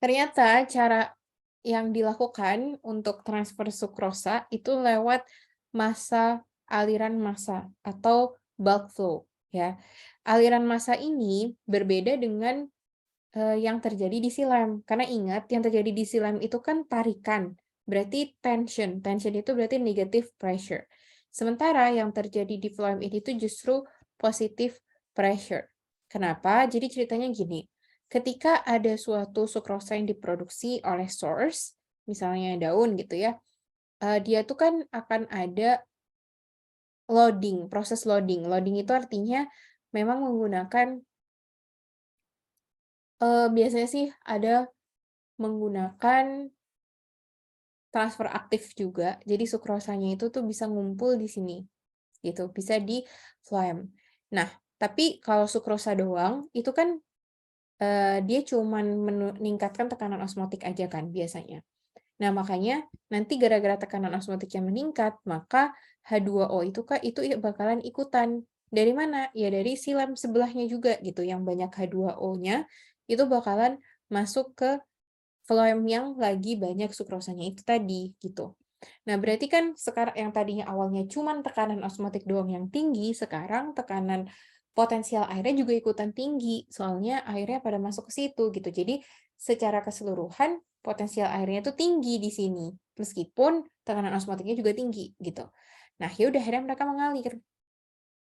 ternyata cara yang dilakukan untuk transfer sukrosa itu lewat aliran massa atau bulk flow ya. Aliran massa ini berbeda dengan yang terjadi di silem. Karena ingat yang terjadi di silem itu kan tarikan, berarti tension. Tension itu berarti negative pressure. Sementara yang terjadi di phloem ini itu justru positive pressure. Kenapa? Jadi ceritanya gini. Ketika ada suatu sukrosa yang diproduksi oleh source, misalnya daun gitu ya, dia tuh kan akan ada loading, proses loading. Loading itu artinya memang menggunakan biasanya sih ada menggunakan transfer aktif juga. Jadi sukrosanya itu tuh bisa ngumpul di sini gitu, bisa di phloem. Nah, tapi kalau sukrosa doang itu kan dia cuman meningkatkan tekanan osmotik aja kan biasanya. Nah, makanya nanti gara-gara tekanan osmotiknya meningkat, maka H2O itu bakalan ikutan. Dari mana? Ya dari silem sebelahnya juga gitu, yang banyak H2O-nya itu bakalan masuk ke phloem yang lagi banyak sukrosanya itu tadi gitu. Nah, berarti kan sekarang yang tadinya awalnya cuman tekanan osmotik doang yang tinggi, sekarang tekanan potensial airnya juga ikutan tinggi, soalnya airnya pada masuk ke situ gitu. Jadi secara keseluruhan potensial airnya itu tinggi di sini, meskipun tekanan osmotiknya juga tinggi gitu. Nah, ya udah akhirnya mereka mengalir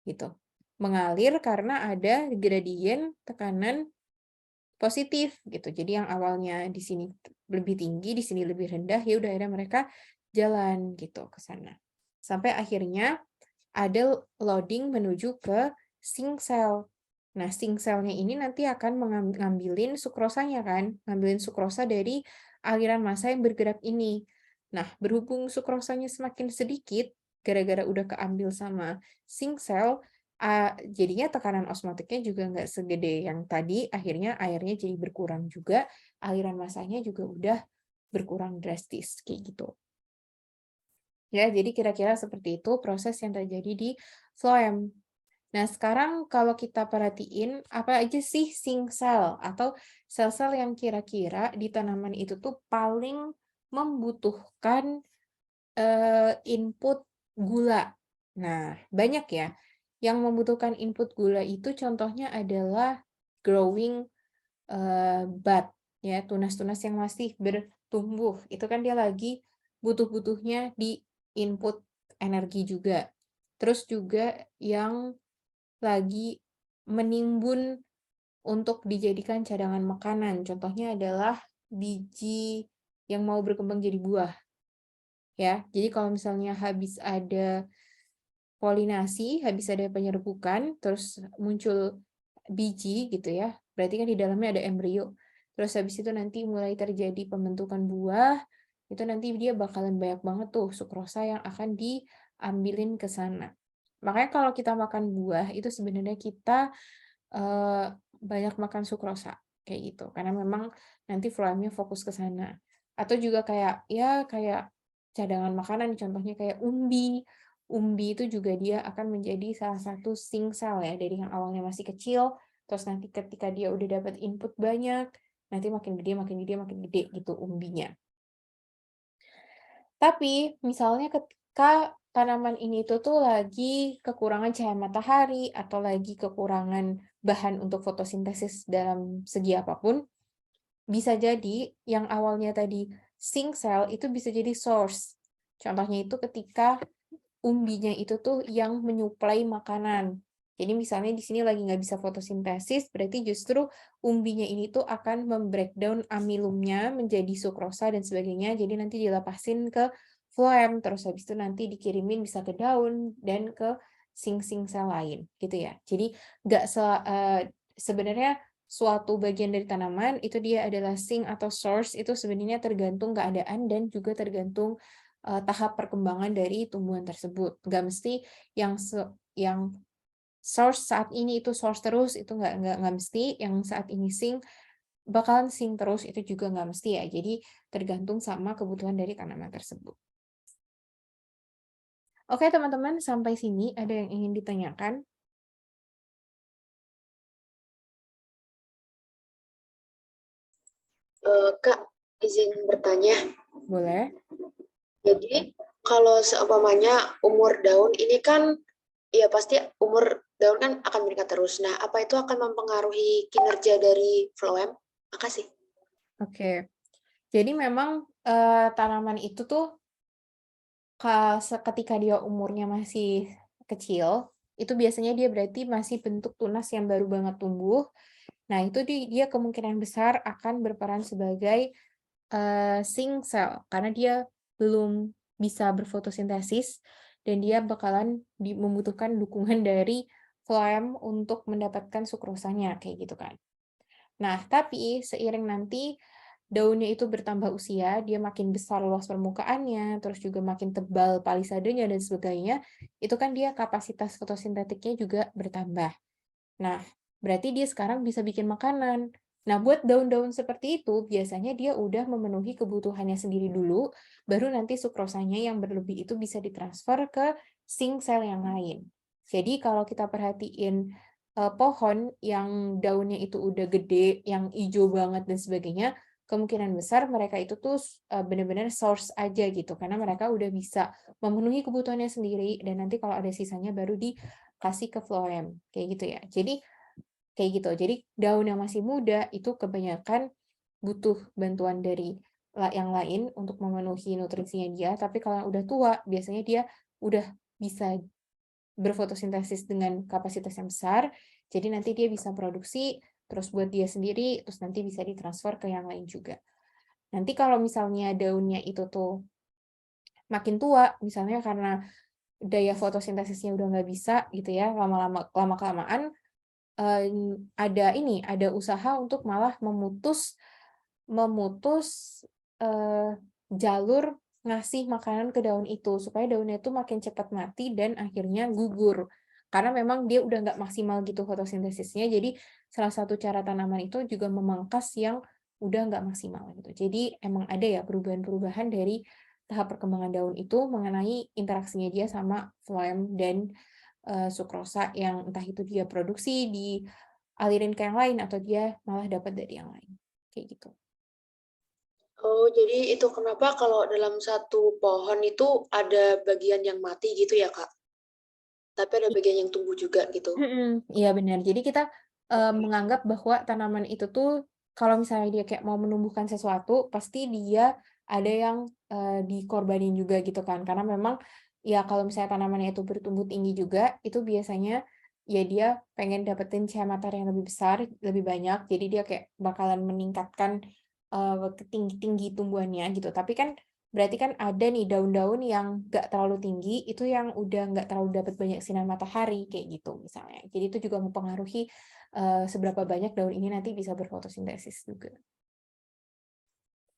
gitu. Mengalir karena ada gradien tekanan positif gitu. Jadi yang awalnya di sini lebih tinggi, di sini lebih rendah, ya udah akhirnya mereka jalan gitu ke sana. Sampai akhirnya ada loading menuju ke sink cell. Nah, sink cell-nya ini nanti akan ngambilin sukrosanya kan, ngambilin sukrosa dari aliran massa yang bergerak ini. Nah, berhubung sukrosanya semakin sedikit, gara-gara udah keambil sama sink cell, jadinya tekanan osmotiknya juga nggak segede yang tadi, akhirnya airnya jadi berkurang juga, aliran massanya juga udah berkurang drastis, kayak gitu. Ya, jadi kira-kira seperti itu proses yang terjadi di phloem. Nah, sekarang kalau kita perhatiin, apa aja sih sink cell atau sel-sel yang kira-kira di tanaman itu tuh paling membutuhkan input gula. Nah, banyak ya. Yang membutuhkan input gula itu contohnya adalah growing bud, ya, tunas-tunas yang masih bertumbuh. Itu kan dia lagi butuh-butuhnya di input energi juga. Terus juga yang lagi menimbun untuk dijadikan cadangan makanan. Contohnya adalah biji yang mau berkembang jadi buah. Ya, jadi kalau misalnya habis ada polinasi, habis ada penyerbukan, terus muncul biji gitu ya, berarti kan di dalamnya ada embrio. Terus habis itu nanti mulai terjadi pembentukan buah, itu nanti dia bakalan banyak banget tuh sukrosa yang akan diambilin ke sana. Makanya kalau kita makan buah, itu sebenarnya kita banyak makan sukrosa, kayak gitu. Karena memang nanti flow-nya fokus ke sana. Atau juga kayak, ya kayak cadangan makanan, contohnya kayak umbi. Umbi itu juga dia akan menjadi salah satu sink cell ya, dari yang awalnya masih kecil, terus nanti ketika dia udah dapat input banyak, nanti makin gede, makin gede, makin gede gitu umbinya. Tapi misalnya ketika tanaman ini tuh lagi kekurangan cahaya matahari atau lagi kekurangan bahan untuk fotosintesis dalam segi apapun, bisa jadi yang awalnya tadi sink cell itu bisa jadi source. Contohnya itu ketika umbinya itu tuh yang menyuplai makanan. Jadi misalnya di sini lagi nggak bisa fotosintesis, berarti justru umbinya ini tuh akan membreakdown amilumnya menjadi sukrosa dan sebagainya. Jadi nanti dilepasin ke phloem, terus habis itu nanti dikirimin bisa ke daun dan ke sing-sing sel lain, gitu ya. Jadi nggak sebenarnya suatu bagian dari tanaman itu dia adalah sink atau source itu sebenarnya tergantung keadaan dan juga tergantung tahap perkembangan dari tumbuhan tersebut. Nggak mesti yang source saat ini itu source terus, itu nggak mesti, yang saat ini sing bakalan sing terus, itu juga nggak mesti ya. Jadi tergantung sama kebutuhan dari tanaman tersebut. Oke teman-teman, sampai sini ada yang ingin ditanyakan? Kak, izin bertanya. Boleh. Jadi kalau seumpamanya umur daun ini kan ya pasti umur daun kan akan meningkat terus. Nah, apa itu akan mempengaruhi kinerja dari phloem? Makasih. Oke. Jadi memang tanaman itu tuh ketika dia umurnya masih kecil, itu biasanya dia berarti masih bentuk tunas yang baru banget tumbuh. Nah, itu dia kemungkinan besar akan berperan sebagai sink cell karena dia belum bisa berfotosintesis dan dia bakalan membutuhkan dukungan dari phloem untuk mendapatkan sukrosanya kayak gitu kan. Nah, tapi seiring nanti daunnya itu bertambah usia, dia makin besar luas permukaannya, terus juga makin tebal palisadenya dan sebagainya, itu kan dia kapasitas fotosintetiknya juga bertambah. Nah, berarti dia sekarang bisa bikin makanan. Nah, buat daun-daun seperti itu, biasanya dia udah memenuhi kebutuhannya sendiri dulu, baru nanti sukrosanya yang berlebih itu bisa ditransfer ke sink cell yang lain. Jadi kalau kita perhatiin pohon yang daunnya itu udah gede, yang hijau banget dan sebagainya, kemungkinan besar mereka itu tuh benar-benar source aja gitu, karena mereka udah bisa memenuhi kebutuhannya sendiri, dan nanti kalau ada sisanya baru dikasih ke phloem, kayak gitu ya. Jadi kayak gitu. Jadi daun yang masih muda itu kebanyakan butuh bantuan dari yang lain untuk memenuhi nutrisinya dia, tapi kalau yang udah tua biasanya dia udah bisa berfotosintesis dengan kapasitas yang besar, jadi nanti dia bisa produksi terus buat dia sendiri, terus nanti bisa ditransfer ke yang lain juga. Nanti kalau misalnya daunnya itu tuh makin tua, misalnya karena daya fotosintesisnya udah nggak bisa gitu ya, lama-kelamaan ada usaha untuk malah memutus jalur ngasih makanan ke daun itu, supaya daunnya itu makin cepat mati dan akhirnya gugur. Karena memang dia udah nggak maksimal gitu fotosintesisnya, jadi salah satu cara tanaman itu juga memangkas yang udah nggak maksimal gitu. Jadi emang ada ya perubahan-perubahan dari tahap perkembangan daun itu mengenai interaksinya dia sama phloem dan sukrosa yang entah itu dia produksi, dialirin ke yang lain, atau dia malah dapat dari yang lain. Kayak gitu. Oh, jadi itu kenapa kalau dalam satu pohon itu ada bagian yang mati gitu ya, Kak? Tapi ada bagian yang tumbuh juga gitu. Iya benar. Jadi kita Oke. menganggap bahwa tanaman itu tuh kalau misalnya dia kayak mau menumbuhkan sesuatu, pasti dia ada yang dikorbanin juga gitu kan. Karena memang ya kalau misalnya tanamannya itu bertumbuh tinggi juga, itu biasanya ya dia pengen dapetin cahaya matahari yang lebih besar, lebih banyak. Jadi dia kayak bakalan meningkatkan tinggi tumbuhannya gitu. Tapi kan berarti kan ada nih daun-daun yang nggak terlalu tinggi, itu yang udah nggak terlalu dapat banyak sinar matahari, kayak gitu misalnya. Jadi itu juga mempengaruhi seberapa banyak daun ini nanti bisa berfotosintesis juga.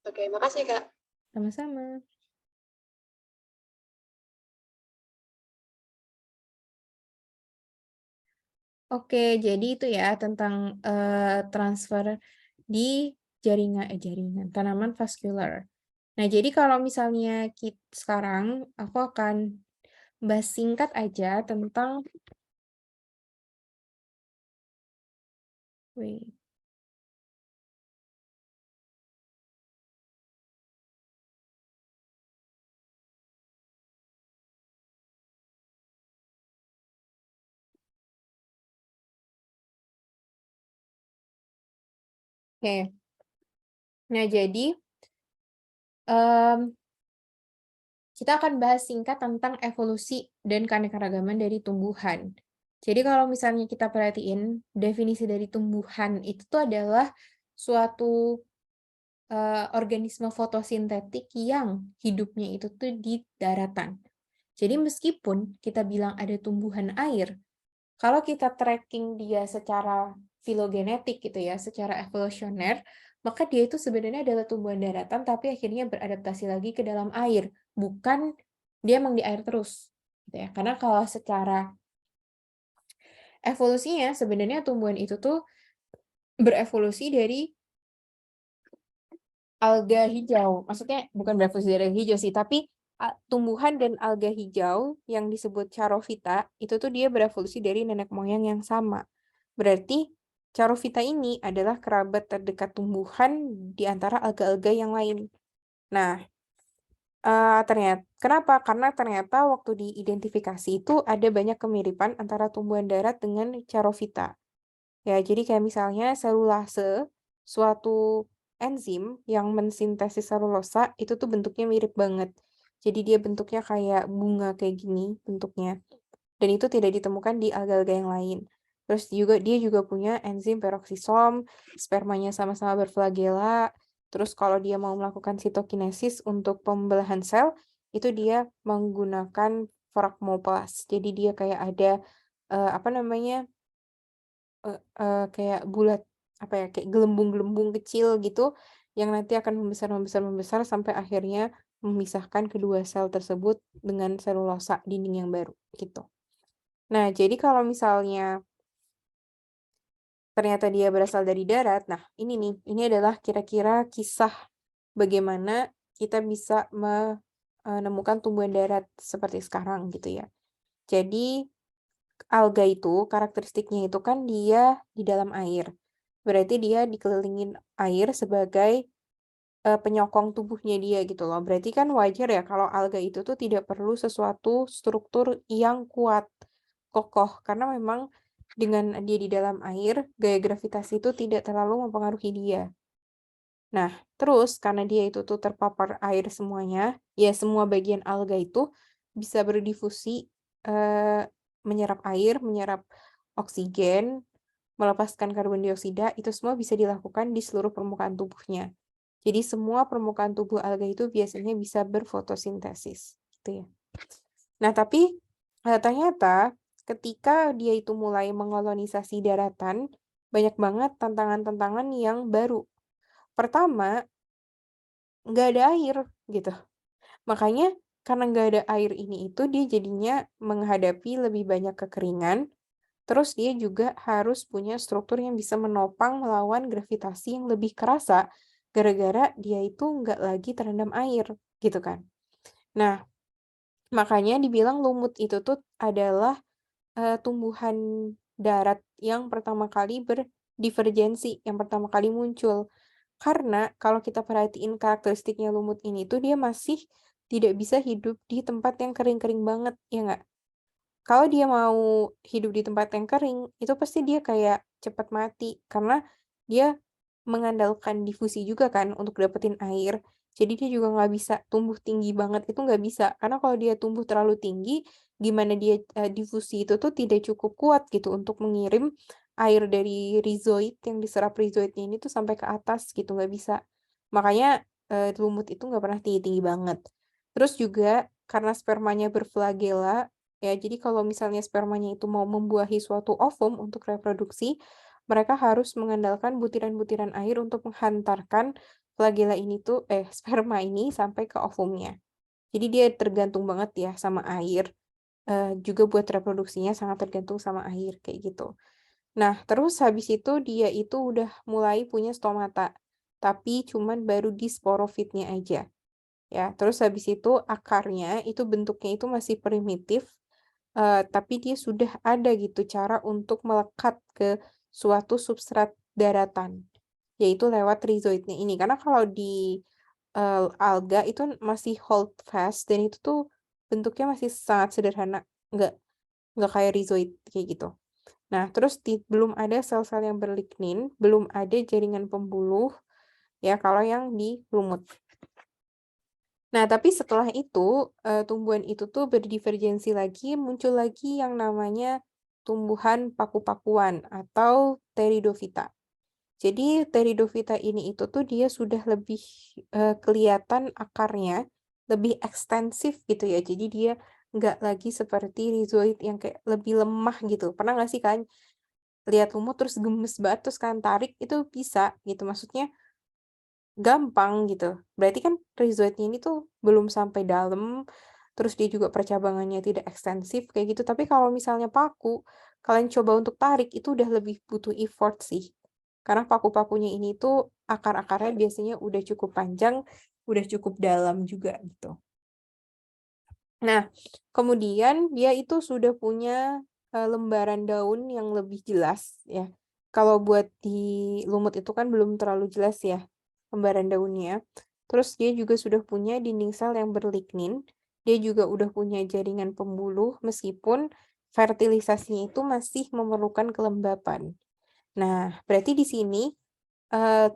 Oke, makasih, Kak. Sama-sama. Oke, jadi itu ya tentang transfer di jaringan tanaman vaskular. Nah, jadi kalau misalnya sekarang aku akan bahas singkat aja tentang wait. Oke. Nah, jadi em, kita akan bahas singkat tentang evolusi dan keanekaragaman dari tumbuhan. Jadi kalau misalnya kita perhatiin, definisi dari tumbuhan itu tuh adalah suatu organisme fotosintetik yang hidupnya itu tuh di daratan. Jadi meskipun kita bilang ada tumbuhan air, kalau kita tracking dia secara filogenetik gitu ya, secara evolusioner, maka dia itu sebenarnya adalah tumbuhan daratan tapi akhirnya beradaptasi lagi ke dalam air, bukan dia emang di air terus gitu ya. Karena kalau secara evolusinya sebenarnya tumbuhan itu tuh berevolusi dari alga hijau. Maksudnya bukan berevolusi dari alga hijau sih, tapi tumbuhan dan alga hijau yang disebut Charophyta itu tuh dia berevolusi dari nenek moyang yang sama. Berarti Charophyta ini adalah kerabat terdekat tumbuhan di antara alga-alga yang lain. Nah, ternyata kenapa? Karena ternyata waktu diidentifikasi itu ada banyak kemiripan antara tumbuhan darat dengan Charophyta. Ya, jadi kayak misalnya selulase, suatu enzim yang mensintesis selulosa, itu tuh bentuknya mirip banget. Jadi dia bentuknya kayak bunga kayak gini bentuknya. Dan itu tidak ditemukan di alga-alga yang lain. Terus juga dia juga punya enzim peroksisom, spermanya sama-sama berflagela. Terus kalau dia mau melakukan sitokinesis untuk pembelahan sel, itu dia menggunakan fragmoplast. Jadi dia kayak ada apa namanya? Kayak bulat, apa ya, kayak gelembung-gelembung kecil gitu, yang nanti akan membesar sampai akhirnya memisahkan kedua sel tersebut dengan selulosa dinding yang baru, gitu. Nah, jadi kalau misalnya ternyata dia berasal dari darat, nah ini nih, ini adalah kira-kira kisah bagaimana kita bisa menemukan tumbuhan darat seperti sekarang gitu ya. Jadi alga itu karakteristiknya itu kan dia di dalam air. Berarti dia dikelilingin air sebagai penyokong tubuhnya dia gitu loh. Berarti kan wajar ya kalau alga itu tuh tidak perlu sesuatu struktur yang kuat, kokoh. Karena memang dengan dia di dalam air, gaya gravitasi itu tidak terlalu mempengaruhi dia. Nah, terus karena dia itu tuh terpapar air semuanya, ya semua bagian alga itu bisa berdifusi, menyerap air, menyerap oksigen, melepaskan karbon dioksida, itu semua bisa dilakukan di seluruh permukaan tubuhnya. Jadi semua permukaan tubuh alga itu biasanya bisa berfotosintesis, gitu ya. Nah, tapi, ternyata ketika dia itu mulai mengkolonisasi daratan, banyak banget tantangan-tantangan yang baru. Pertama, nggak ada air, gitu. Makanya karena nggak ada air ini itu, dia jadinya menghadapi lebih banyak kekeringan, terus dia juga harus punya struktur yang bisa menopang melawan gravitasi yang lebih kerasa, gara-gara dia itu nggak lagi terendam air, gitu kan. Nah, makanya dibilang lumut itu tuh adalah, tumbuhan darat yang pertama kali berdivergensi, yang pertama kali muncul. Karena kalau kita perhatiin karakteristiknya lumut ini tuh dia masih tidak bisa hidup di tempat yang kering-kering banget, ya nggak? Kalau dia mau hidup di tempat yang kering, itu pasti dia kayak cepat mati, karena dia mengandalkan difusi juga kan untuk dapetin air. Jadi dia juga nggak bisa tumbuh tinggi banget, itu nggak bisa. Karena kalau dia tumbuh terlalu tinggi, gimana dia difusi itu tuh tidak cukup kuat gitu untuk mengirim air dari rizoid yang diserap rizoidnya ini tuh sampai ke atas gitu, nggak bisa. Makanya lumut itu nggak pernah tinggi-tinggi banget. Terus juga karena spermanya berflagela, ya, jadi kalau misalnya spermanya itu mau membuahi suatu ovum untuk reproduksi, mereka harus mengandalkan butiran-butiran air untuk menghantarkan flagela ini tuh sperma ini sampai ke ovumnya. Jadi dia tergantung banget ya sama air, juga buat reproduksinya sangat tergantung sama air, kayak gitu. Nah, terus habis itu dia itu udah mulai punya stomata, tapi cuman baru di sporofitnya aja, ya. Terus habis itu akarnya itu bentuknya itu masih primitif. Tapi dia sudah ada gitu cara untuk melekat ke suatu substrat daratan, yaitu lewat rizoidnya ini. Karena kalau di, alga itu masih hold fast dan itu tuh bentuknya masih sangat sederhana, nggak nggak kayak rizoid kayak gitu. Nah, terus belum ada sel-sel yang berlignin, belum ada jaringan pembuluh, ya kalau yang di lumut. Nah, tapi setelah itu, tumbuhan itu tuh berdivergensi lagi, muncul lagi yang namanya tumbuhan paku-pakuan atau Pteridophyta. Jadi Pteridophyta ini itu tuh dia sudah lebih, kelihatan akarnya, lebih ekstensif gitu ya. Jadi dia nggak lagi seperti rhizoid yang kayak lebih lemah gitu. Pernah nggak sih kan lihat lumut terus gemes banget, terus kalian tarik, itu bisa gitu. Maksudnya gampang gitu. Berarti kan rizoidnya ini tuh belum sampai dalam, terus dia juga percabangannya tidak ekstensif kayak gitu. Tapi kalau misalnya paku, kalian coba untuk tarik itu udah lebih butuh effort sih. Karena paku-pakunya ini tuh akar-akarnya biasanya udah cukup panjang, udah cukup dalam juga gitu. Nah, kemudian dia itu sudah punya lembaran daun yang lebih jelas ya. Kalau buat di lumut itu kan belum terlalu jelas ya lembaran daunnya. Terus dia juga sudah punya dinding sel yang berlignin. Dia juga udah punya jaringan pembuluh meskipun fertilisasinya itu masih memerlukan kelembapan. Nah, berarti di sini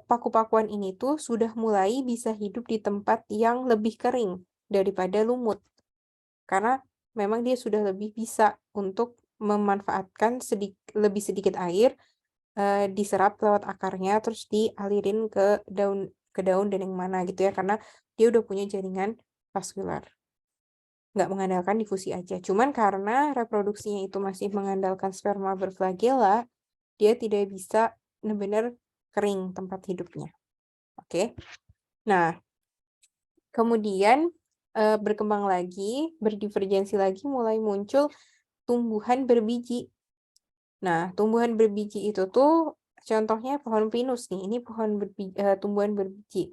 paku-pakuan ini tuh sudah mulai bisa hidup di tempat yang lebih kering daripada lumut. Karena memang dia sudah lebih bisa untuk memanfaatkan lebih sedikit air, diserap lewat akarnya, terus dialirin ke daun dan yang mana gitu ya, karena dia udah punya jaringan vaskular. Nggak mengandalkan difusi aja. Cuman karena reproduksinya itu masih mengandalkan sperma berflagela, dia tidak bisa benar-benar kering tempat hidupnya. Oke. Nah, kemudian berkembang lagi, berdivergensi lagi, mulai muncul tumbuhan berbiji. Nah, tumbuhan berbiji itu tuh contohnya pohon pinus nih. Ini tumbuhan berbiji.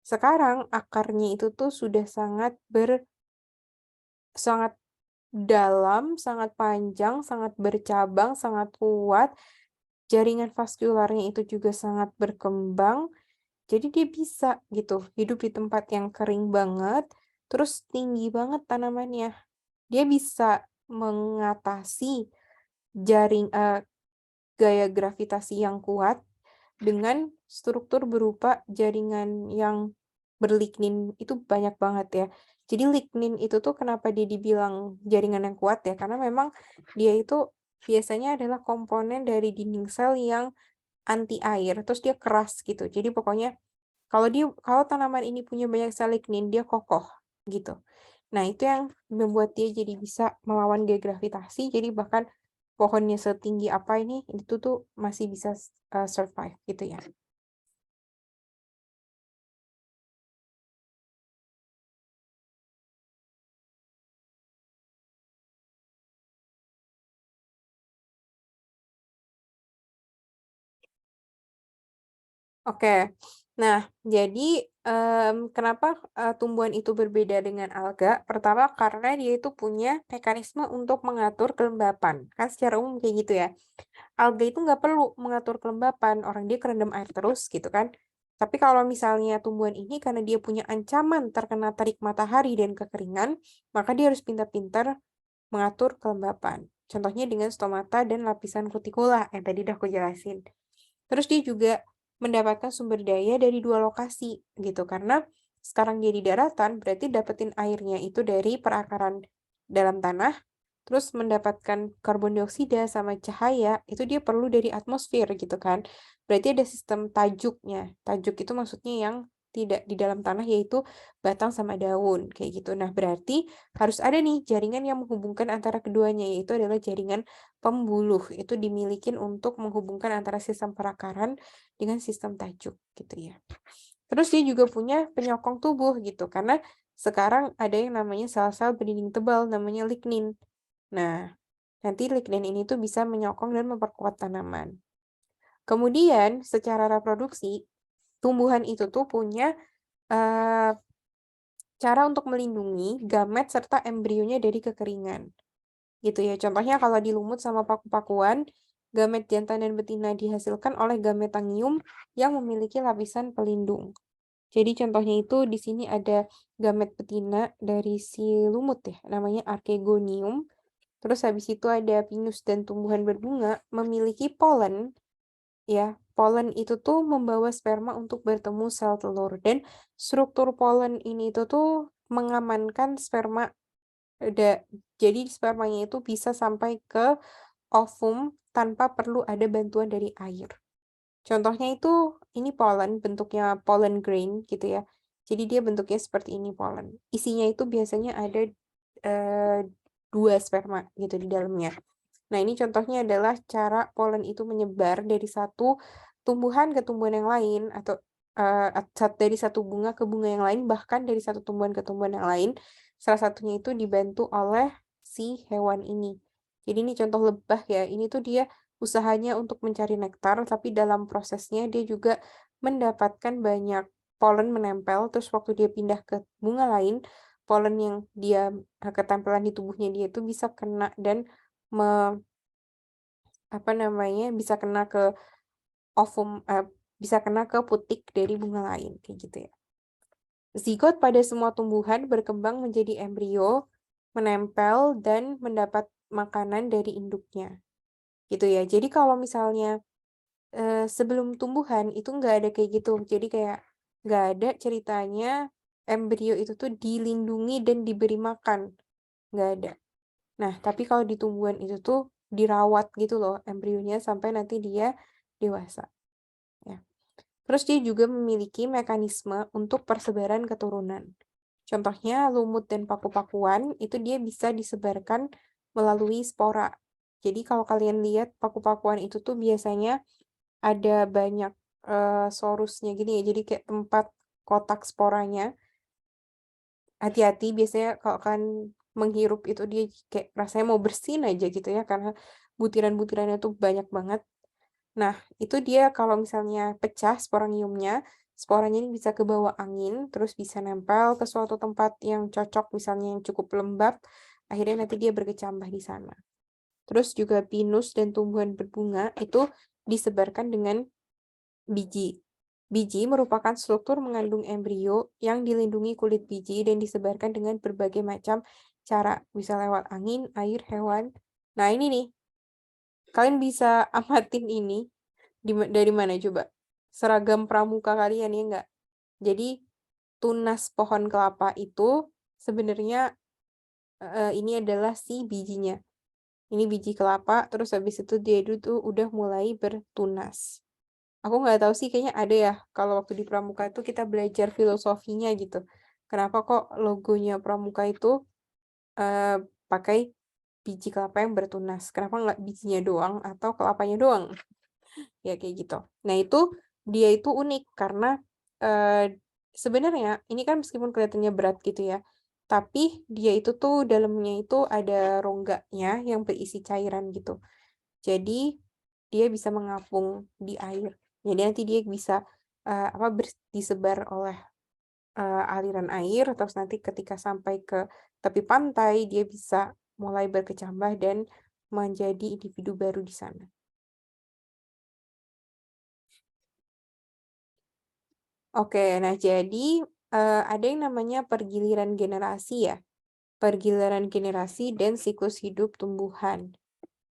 Sekarang akarnya itu tuh sudah sangat dalam, sangat panjang, sangat bercabang, sangat kuat. Jaringan vaskularnya itu juga sangat berkembang. Jadi dia bisa gitu hidup di tempat yang kering banget, terus tinggi banget tanamannya. Dia bisa mengatasi gaya gravitasi yang kuat, dengan struktur berupa jaringan yang berlignin itu banyak banget ya. Jadi lignin itu tuh kenapa dia dibilang jaringan yang kuat ya, karena memang dia itu biasanya adalah komponen dari dinding sel yang anti air, terus dia keras gitu. Jadi pokoknya kalau tanaman ini punya banyak sel lignin, dia kokoh gitu. Nah, itu yang membuat dia jadi bisa melawan gaya gravitasi. Jadi bahkan pohonnya setinggi apa ini, itu tuh masih bisa survive gitu ya. Oke. Nah, jadi, kenapa, tumbuhan itu berbeda dengan alga? Pertama, karena dia itu punya mekanisme untuk mengatur kelembapan. Kan secara umum kayak gitu ya. Alga itu nggak perlu mengatur kelembapan, orang dia kerendam air terus gitu kan. Tapi kalau misalnya tumbuhan ini karena dia punya ancaman terkena terik matahari dan kekeringan, maka dia harus pintar-pintar mengatur kelembapan. Contohnya dengan stomata dan lapisan kutikula yang tadi udah aku jelasin. Terus dia juga mendapatkan sumber daya dari dua lokasi gitu karena sekarang dia di daratan berarti dapetin airnya itu dari perakaran dalam tanah, terus mendapatkan karbon dioksida sama cahaya itu dia perlu dari atmosfer gitu kan. Berarti ada sistem tajuknya. Tajuk itu maksudnya yang tidak di dalam tanah yaitu batang sama daun kayak gitu. Nah, berarti harus ada nih jaringan yang menghubungkan antara keduanya yaitu adalah jaringan pembuluh. Itu dimiliki untuk menghubungkan antara sistem perakaran dengan sistem tajuk gitu ya. Terus dia juga punya penyokong tubuh gitu karena sekarang ada yang namanya sel-sel berdinding tebal namanya lignin. Nah, nanti lignin ini tuh bisa menyokong dan memperkuat tanaman. Kemudian secara reproduksi, tumbuhan itu tuh punya eh, cara untuk melindungi gamet serta embrionya dari kekeringan. Gitu ya. Contohnya kalau di lumut sama paku-pakuan, gamet jantan dan betina dihasilkan oleh gametangium yang memiliki lapisan pelindung. Jadi contohnya itu di sini ada gamet betina dari si lumut ya, namanya Archegonium. Terus habis itu ada pinus dan tumbuhan berbunga memiliki polen ya. Polen itu tuh membawa sperma untuk bertemu sel telur dan struktur polen ini itu tuh mengamankan sperma ada jadi spermanya itu bisa sampai ke ovum tanpa perlu ada bantuan dari air. Contohnya itu ini polen, bentuknya pollen grain gitu ya. Jadi dia bentuknya seperti ini polen. Isinya itu biasanya ada eh, 2 sperma gitu di dalamnya. Nah, ini contohnya adalah cara polen itu menyebar dari satu tumbuhan ke tumbuhan yang lain atau dari satu bunga ke bunga yang lain, bahkan dari satu tumbuhan ke tumbuhan yang lain. Salah satunya itu dibantu oleh si hewan ini. Jadi ini contoh lebah ya. Ini tuh dia usahanya untuk mencari nektar, tapi dalam prosesnya dia juga mendapatkan banyak polen menempel, terus waktu dia pindah ke bunga lain, polen yang dia ketempelan di tubuhnya dia itu bisa kena dan bisa kena ke ovum, bisa kena ke putik dari bunga lain kayak gitu ya. Zigot pada semua tumbuhan berkembang menjadi embrio, menempel dan mendapat makanan dari induknya. Gitu ya. Jadi kalau misalnya sebelum tumbuhan itu nggak ada kayak gitu. Jadi kayak nggak ada ceritanya embrio itu tuh dilindungi dan diberi makan. Nggak ada. Nah, tapi kalau di tumbuhan itu tuh dirawat gitu loh embrionya sampai nanti dia dewasa. Ya. Terus dia juga memiliki mekanisme untuk persebaran keturunan. Contohnya lumut dan paku-pakuan itu dia bisa disebarkan melalui spora. Jadi kalau kalian lihat paku-pakuan itu tuh biasanya ada banyak sorusnya gini ya. Jadi kayak tempat kotak sporanya. Hati-hati biasanya kalau kalian menghirup itu dia kayak rasanya mau bersin aja gitu ya karena butiran-butirannya tuh banyak banget. Nah, itu dia kalau misalnya pecah sporangiumnya, sporanya ini bisa ke bawah angin, terus bisa nempel ke suatu tempat yang cocok, misalnya yang cukup lembab, akhirnya nanti dia berkecambah di sana. Terus juga pinus dan tumbuhan berbunga itu disebarkan dengan biji. Biji merupakan struktur mengandung embrio yang dilindungi kulit biji dan disebarkan dengan berbagai macam cara, bisa lewat angin, air, hewan. Nah, ini nih, kalian bisa amatin ini dari mana coba? seragam pramuka kalian ya enggak? Jadi tunas pohon kelapa itu sebenarnya ini adalah si bijinya. Ini biji kelapa, terus habis itu dia itu tuh udah mulai bertunas. Aku nggak tahu sih, kayaknya ada ya. Kalau waktu di pramuka itu kita belajar filosofinya gitu. Kenapa kok logonya pramuka itu pakai biji kelapa yang bertunas? Kenapa nggak bijinya doang atau kelapanya doang? Ya kayak gitu. Nah itu dia itu unik karena sebenarnya ini kan meskipun kelihatannya berat gitu ya, tapi dia itu tuh dalamnya itu ada rongganya yang berisi cairan gitu. Jadi dia bisa mengapung di air. Jadi nanti dia bisa disebar oleh aliran air, terus nanti ketika sampai ke tepi pantai dia bisa mulai berkecambah dan menjadi individu baru di sana. Oke, nah jadi ada yang namanya pergiliran generasi ya. Pergiliran generasi dan siklus hidup tumbuhan.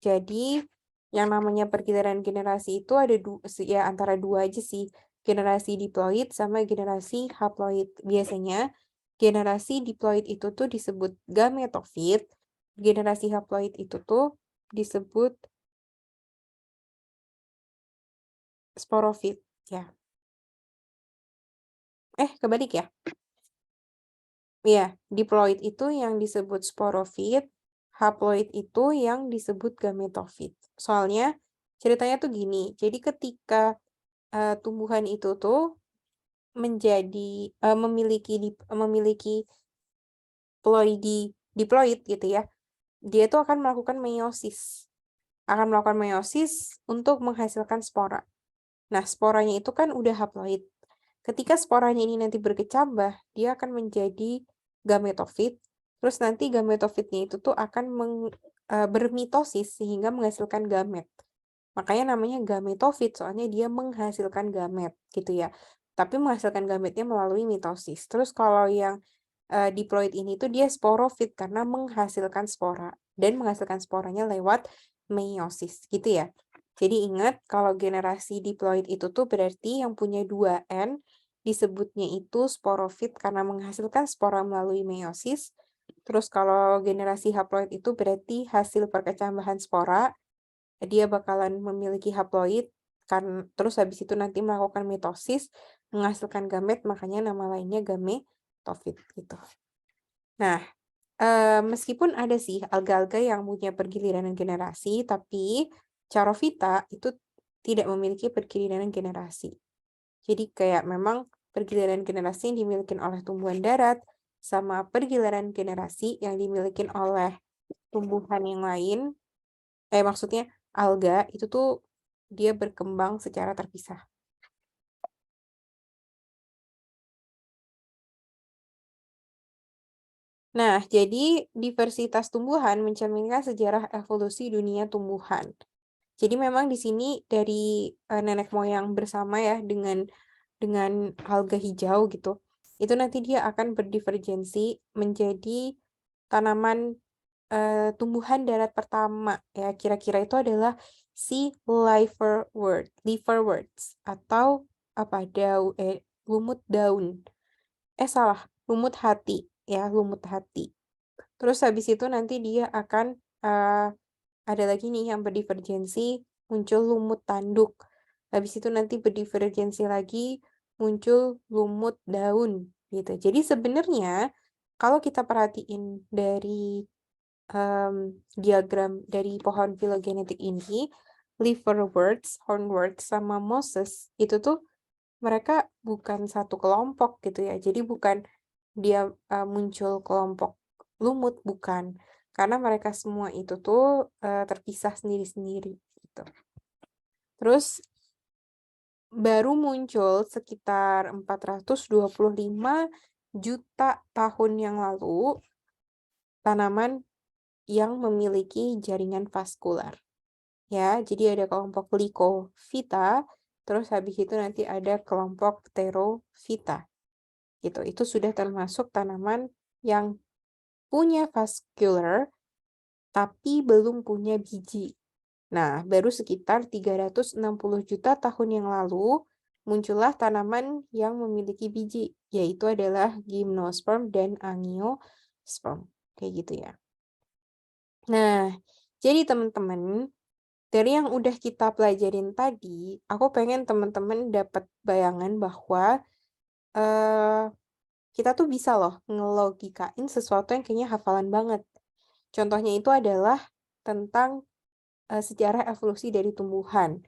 Jadi yang namanya pergiliran generasi itu ada ya antara dua aja sih. Generasi diploid sama generasi haploid. Biasanya generasi diploid itu tuh disebut gametofit. Generasi haploid itu tuh disebut sporofit ya. Kebalik ya. Iya, diploid itu yang disebut sporofit, haploid itu yang disebut gametofit. Soalnya ceritanya tuh gini, jadi ketika tumbuhan itu tuh memiliki diploid gitu ya, dia tuh akan melakukan meiosis. Akan melakukan meiosis untuk menghasilkan spora. Nah, sporanya itu kan udah haploid. Ketika sporanya ini nanti berkecambah, dia akan menjadi gametofit. Terus nanti gametofitnya itu tuh akan bermitosis sehingga menghasilkan gamet. Makanya namanya gametofit, soalnya dia menghasilkan gamet gitu ya. Tapi menghasilkan gametnya melalui mitosis. Terus kalau yang diploid ini tuh dia sporofit karena menghasilkan spora. Dan menghasilkan sporanya lewat meiosis gitu ya. Jadi ingat kalau generasi diploid itu tuh berarti yang punya 2N disebutnya itu sporofit karena menghasilkan spora melalui meiosis. Terus kalau generasi haploid itu berarti hasil perkecambahan spora, dia bakalan memiliki haploid kan, terus habis itu nanti melakukan mitosis menghasilkan gamet, makanya nama lainnya gametofit gitu. Nah, meskipun ada sih alga-alga yang punya pergiliran generasi, tapi Charophyta itu tidak memiliki pergiliran generasi. Jadi kayak memang pergiliran generasi yang dimiliki oleh tumbuhan darat sama pergiliran generasi yang dimiliki oleh tumbuhan yang lain, maksudnya alga itu tuh dia berkembang secara terpisah. Nah, jadi diversitas tumbuhan mencerminkan sejarah evolusi dunia tumbuhan. Jadi memang di sini dari nenek moyang bersama ya dengan alga hijau gitu. Itu nanti dia akan berdivergensi menjadi tanaman tumbuhan darat pertama ya. Kira-kira itu adalah si liverworts atau apa lumut daun. Salah, lumut hati ya, lumut hati. Terus habis itu nanti dia akan ada lagi nih yang berdivergensi, muncul lumut tanduk. Habis itu nanti berdivergensi lagi, muncul lumut daun gitu. Jadi sebenarnya kalau kita perhatiin dari diagram dari pohon filogenetik ini, liverworts, hornworts, sama mosses itu tuh mereka bukan satu kelompok gitu ya. Jadi bukan dia muncul kelompok lumut, bukan. Karena mereka semua itu tuh terpisah sendiri-sendiri gitu. Terus baru muncul sekitar 425 juta tahun yang lalu tanaman yang memiliki jaringan vaskular. Ya, jadi ada kelompok Lycophyta, terus habis itu nanti ada kelompok Pterophyta. Gitu. Itu sudah termasuk tanaman yang punya vascular tapi belum punya biji. Nah, baru sekitar 360 juta tahun yang lalu muncullah tanaman yang memiliki biji, yaitu adalah gymnosperm dan angiosperm. Kayak gitu ya. Nah, jadi teman-teman, dari yang udah kita pelajarin tadi, aku pengen teman-teman dapat bayangan bahwa kita tuh bisa loh ngelogikain sesuatu yang kayaknya hafalan banget. Contohnya itu adalah tentang sejarah evolusi dari tumbuhan.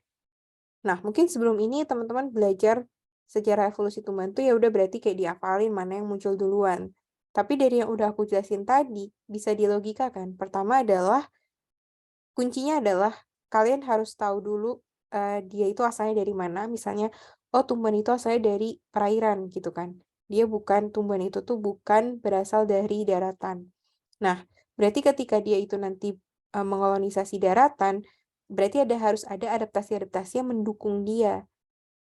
Nah, mungkin sebelum ini teman-teman belajar sejarah evolusi tumbuhan tuh ya udah berarti kayak dihafalin mana yang muncul duluan. Tapi dari yang udah aku jelasin tadi, bisa dilogikakan. Pertama adalah, kuncinya adalah kalian harus tahu dulu dia itu asalnya dari mana. Misalnya, oh tumbuhan itu asalnya dari perairan gitu kan. Tumbuhan itu tuh bukan berasal dari daratan. Nah, berarti ketika dia itu nanti mengolonisasi daratan, berarti harus ada adaptasi-adaptasi yang mendukung dia.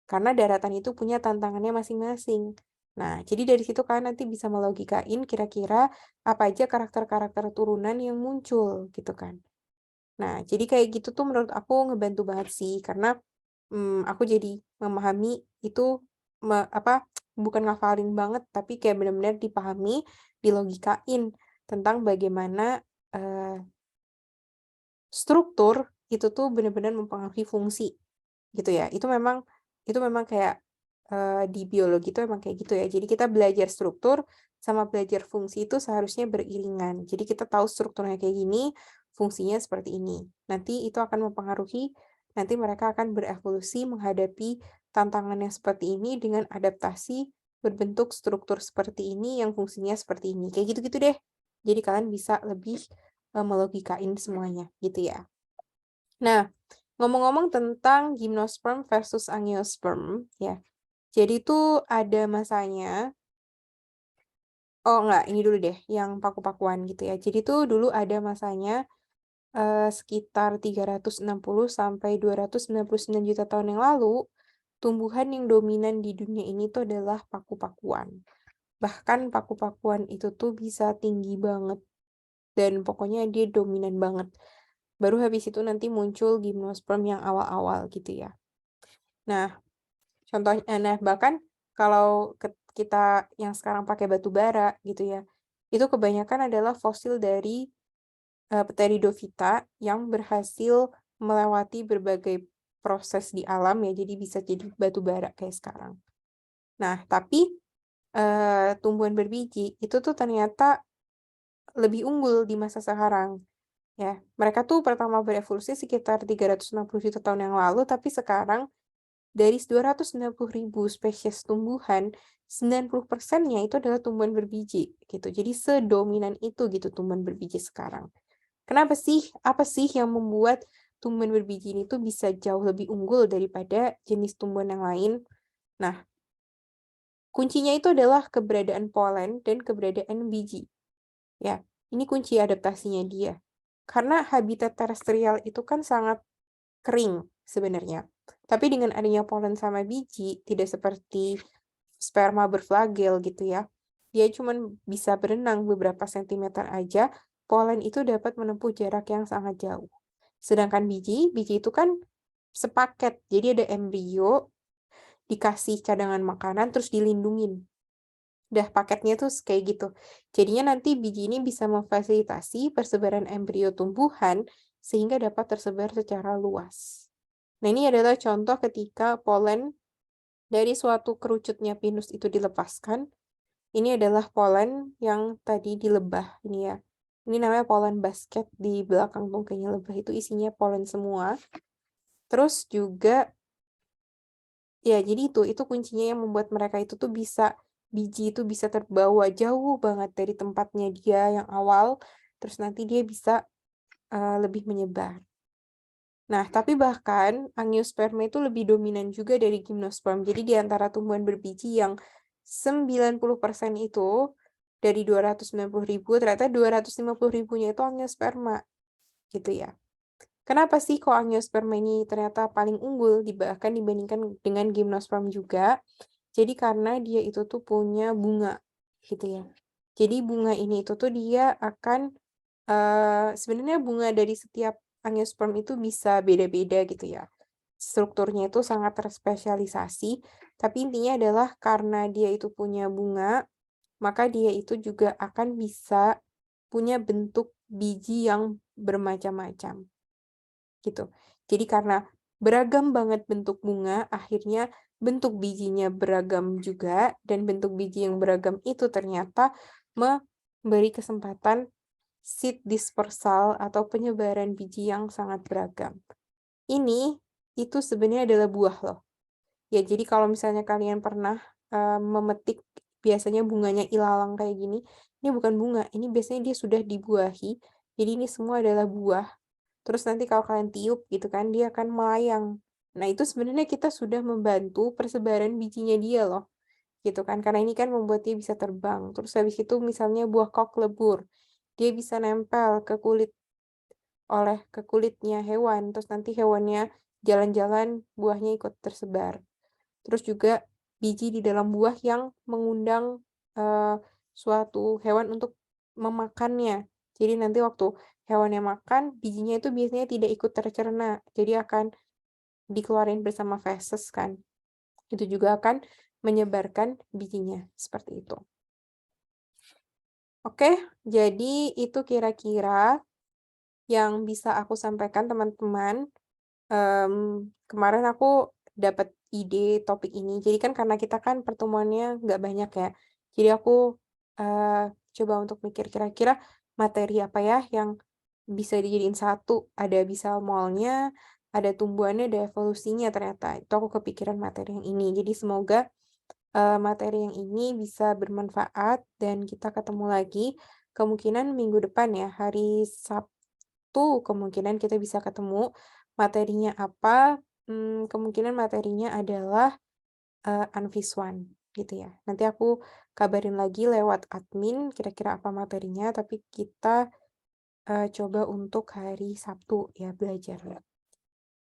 Karena daratan itu punya tantangannya masing-masing. Nah, jadi dari situ kalian nanti bisa melogikain kira-kira apa aja karakter-karakter turunan yang muncul gitu kan. Nah, jadi kayak gitu tuh menurut aku ngebantu banget sih, karena aku jadi memahami itu bukan ngafalin banget, tapi kayak benar-benar dipahami, dilogikain tentang bagaimana struktur itu tuh benar-benar mempengaruhi fungsi gitu ya. Itu memang kayak di biologi itu memang kayak gitu ya. Jadi kita belajar struktur sama belajar fungsi itu seharusnya beriringan. Jadi kita tahu strukturnya kayak gini, fungsinya seperti ini. Nanti itu akan mempengaruhi, nanti mereka akan berevolusi menghadapi tantangan yang seperti ini dengan adaptasi berbentuk struktur seperti ini yang fungsinya seperti ini. Kayak gitu-gitu deh. Jadi kalian bisa lebih melogikain semuanya gitu ya. Nah, ngomong-ngomong tentang gymnosperm versus angiosperm ya. Jadi itu ada masanya. Oh enggak, ini dulu deh yang paku-pakuan gitu ya. Jadi tuh dulu ada masanya sekitar 360 sampai 299 juta tahun yang lalu, tumbuhan yang dominan di dunia ini tuh adalah paku-pakuan. Bahkan paku-pakuan itu tuh bisa tinggi banget dan pokoknya dia dominan banget. Baru habis itu nanti muncul gymnosperm yang awal-awal gitu ya. Nah, contohnya, bahkan kalau kita yang sekarang pakai batu bara gitu ya, itu kebanyakan adalah fosil dari Pteridophyta yang berhasil melewati berbagai proses di alam ya, jadi bisa jadi batu bara kayak sekarang. Nah, tapi tumbuhan berbiji itu tuh ternyata lebih unggul di masa sekarang. Ya, mereka tuh pertama berevolusi sekitar 360 juta tahun yang lalu, tapi sekarang dari 290.000 spesies tumbuhan, 90%-nya itu adalah tumbuhan berbiji gitu. Jadi sedominan itu gitu tumbuhan berbiji sekarang. Kenapa sih? Apa sih yang membuat tumbuhan berbiji ini tuh bisa jauh lebih unggul daripada jenis tumbuhan yang lain? Nah, kuncinya itu adalah keberadaan polen dan keberadaan biji. Ya, ini kunci adaptasinya dia. Karena habitat terestrial itu kan sangat kering sebenarnya. Tapi dengan adanya polen sama biji, tidak seperti sperma berflagel gitu ya. Dia cuma bisa berenang beberapa sentimeter aja, polen itu dapat menempuh jarak yang sangat jauh. Sedangkan biji itu kan sepaket. Jadi ada embrio, dikasih cadangan makanan, terus dilindungin. Udah paketnya tuh kayak gitu. Jadinya nanti biji ini bisa memfasilitasi persebaran embrio tumbuhan sehingga dapat tersebar secara luas. Nah, ini adalah contoh ketika polen dari suatu kerucutnya pinus itu dilepaskan. Ini adalah polen yang tadi di lebah ini ya. Ini namanya polen basket, di belakang tungkainya lebah itu isinya polen semua. Terus juga ya, jadi itu kuncinya yang membuat mereka itu tuh biji itu bisa terbawa jauh banget dari tempatnya dia yang awal, terus nanti dia bisa lebih menyebar. Nah, tapi bahkan angiosperma itu lebih dominan juga dari gymnosperm. Jadi di antara tumbuhan berbiji yang 90% itu dari 290.000, ternyata 250.000-nya itu angiosperma gitu ya. Kenapa sih kok angiosperma ini ternyata paling unggul bahkan dibandingkan dengan gymnosperm juga? Jadi karena dia itu tuh punya bunga gitu ya. Jadi bunga ini itu tuh dia akan sebenarnya bunga dari setiap angiosperm itu bisa beda-beda gitu ya. strukturnya itu sangat terspesialisasi, tapi intinya adalah karena dia itu punya bunga, maka dia itu juga akan bisa punya bentuk biji yang bermacam-macam, gitu. Jadi karena beragam banget bentuk bunga, akhirnya bentuk bijinya beragam juga, dan bentuk biji yang beragam itu ternyata memberi kesempatan seed dispersal atau penyebaran biji yang sangat beragam. Ini itu sebenarnya adalah buah loh. Ya, jadi kalau misalnya kalian pernah memetik biasanya bunganya ilalang kayak gini, ini bukan bunga, ini biasanya dia sudah dibuahi. Jadi ini semua adalah buah. Terus nanti kalau kalian tiup gitu kan, dia akan melayang. Nah, itu sebenarnya kita sudah membantu persebaran bijinya dia loh. Gitu kan, karena ini kan membuat dia bisa terbang. Terus habis itu misalnya buah kok lebur. Dia bisa nempel ke kulitnya hewan, terus nanti hewannya jalan-jalan, buahnya ikut tersebar. Terus juga biji di dalam buah yang mengundang suatu hewan untuk memakannya. Jadi nanti waktu hewannya makan, bijinya itu biasanya tidak ikut tercerna, jadi akan dikeluarin bersama feses kan. Itu juga akan menyebarkan bijinya, seperti itu. Oke, jadi itu kira-kira yang bisa aku sampaikan teman-teman. Kemarin aku dapat ide topik ini. Jadi kan karena kita kan pertemuannya nggak banyak ya. Jadi aku coba untuk mikir kira-kira materi apa ya yang bisa dijadiin satu. Ada bisa molnya, ada tumbuhannya, ada evolusinya ternyata. Itu aku kepikiran materi yang ini. Jadi semoga materi yang ini bisa bermanfaat dan kita ketemu lagi kemungkinan minggu depan ya, hari Sabtu kemungkinan kita bisa ketemu. Materinya apa? Kemungkinan materinya adalah Anfiswan gitu ya. Nanti aku kabarin lagi lewat admin kira-kira apa materinya, tapi kita coba untuk hari Sabtu ya belajarnya.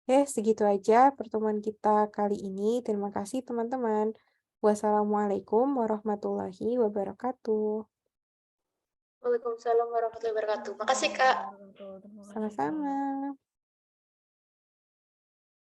Oke, segitu aja pertemuan kita kali ini. Terima kasih teman-teman. Wassalamualaikum warahmatullahi wabarakatuh. Waalaikumsalam warahmatullahi wabarakatuh. Makasih, Kak. Sama-sama.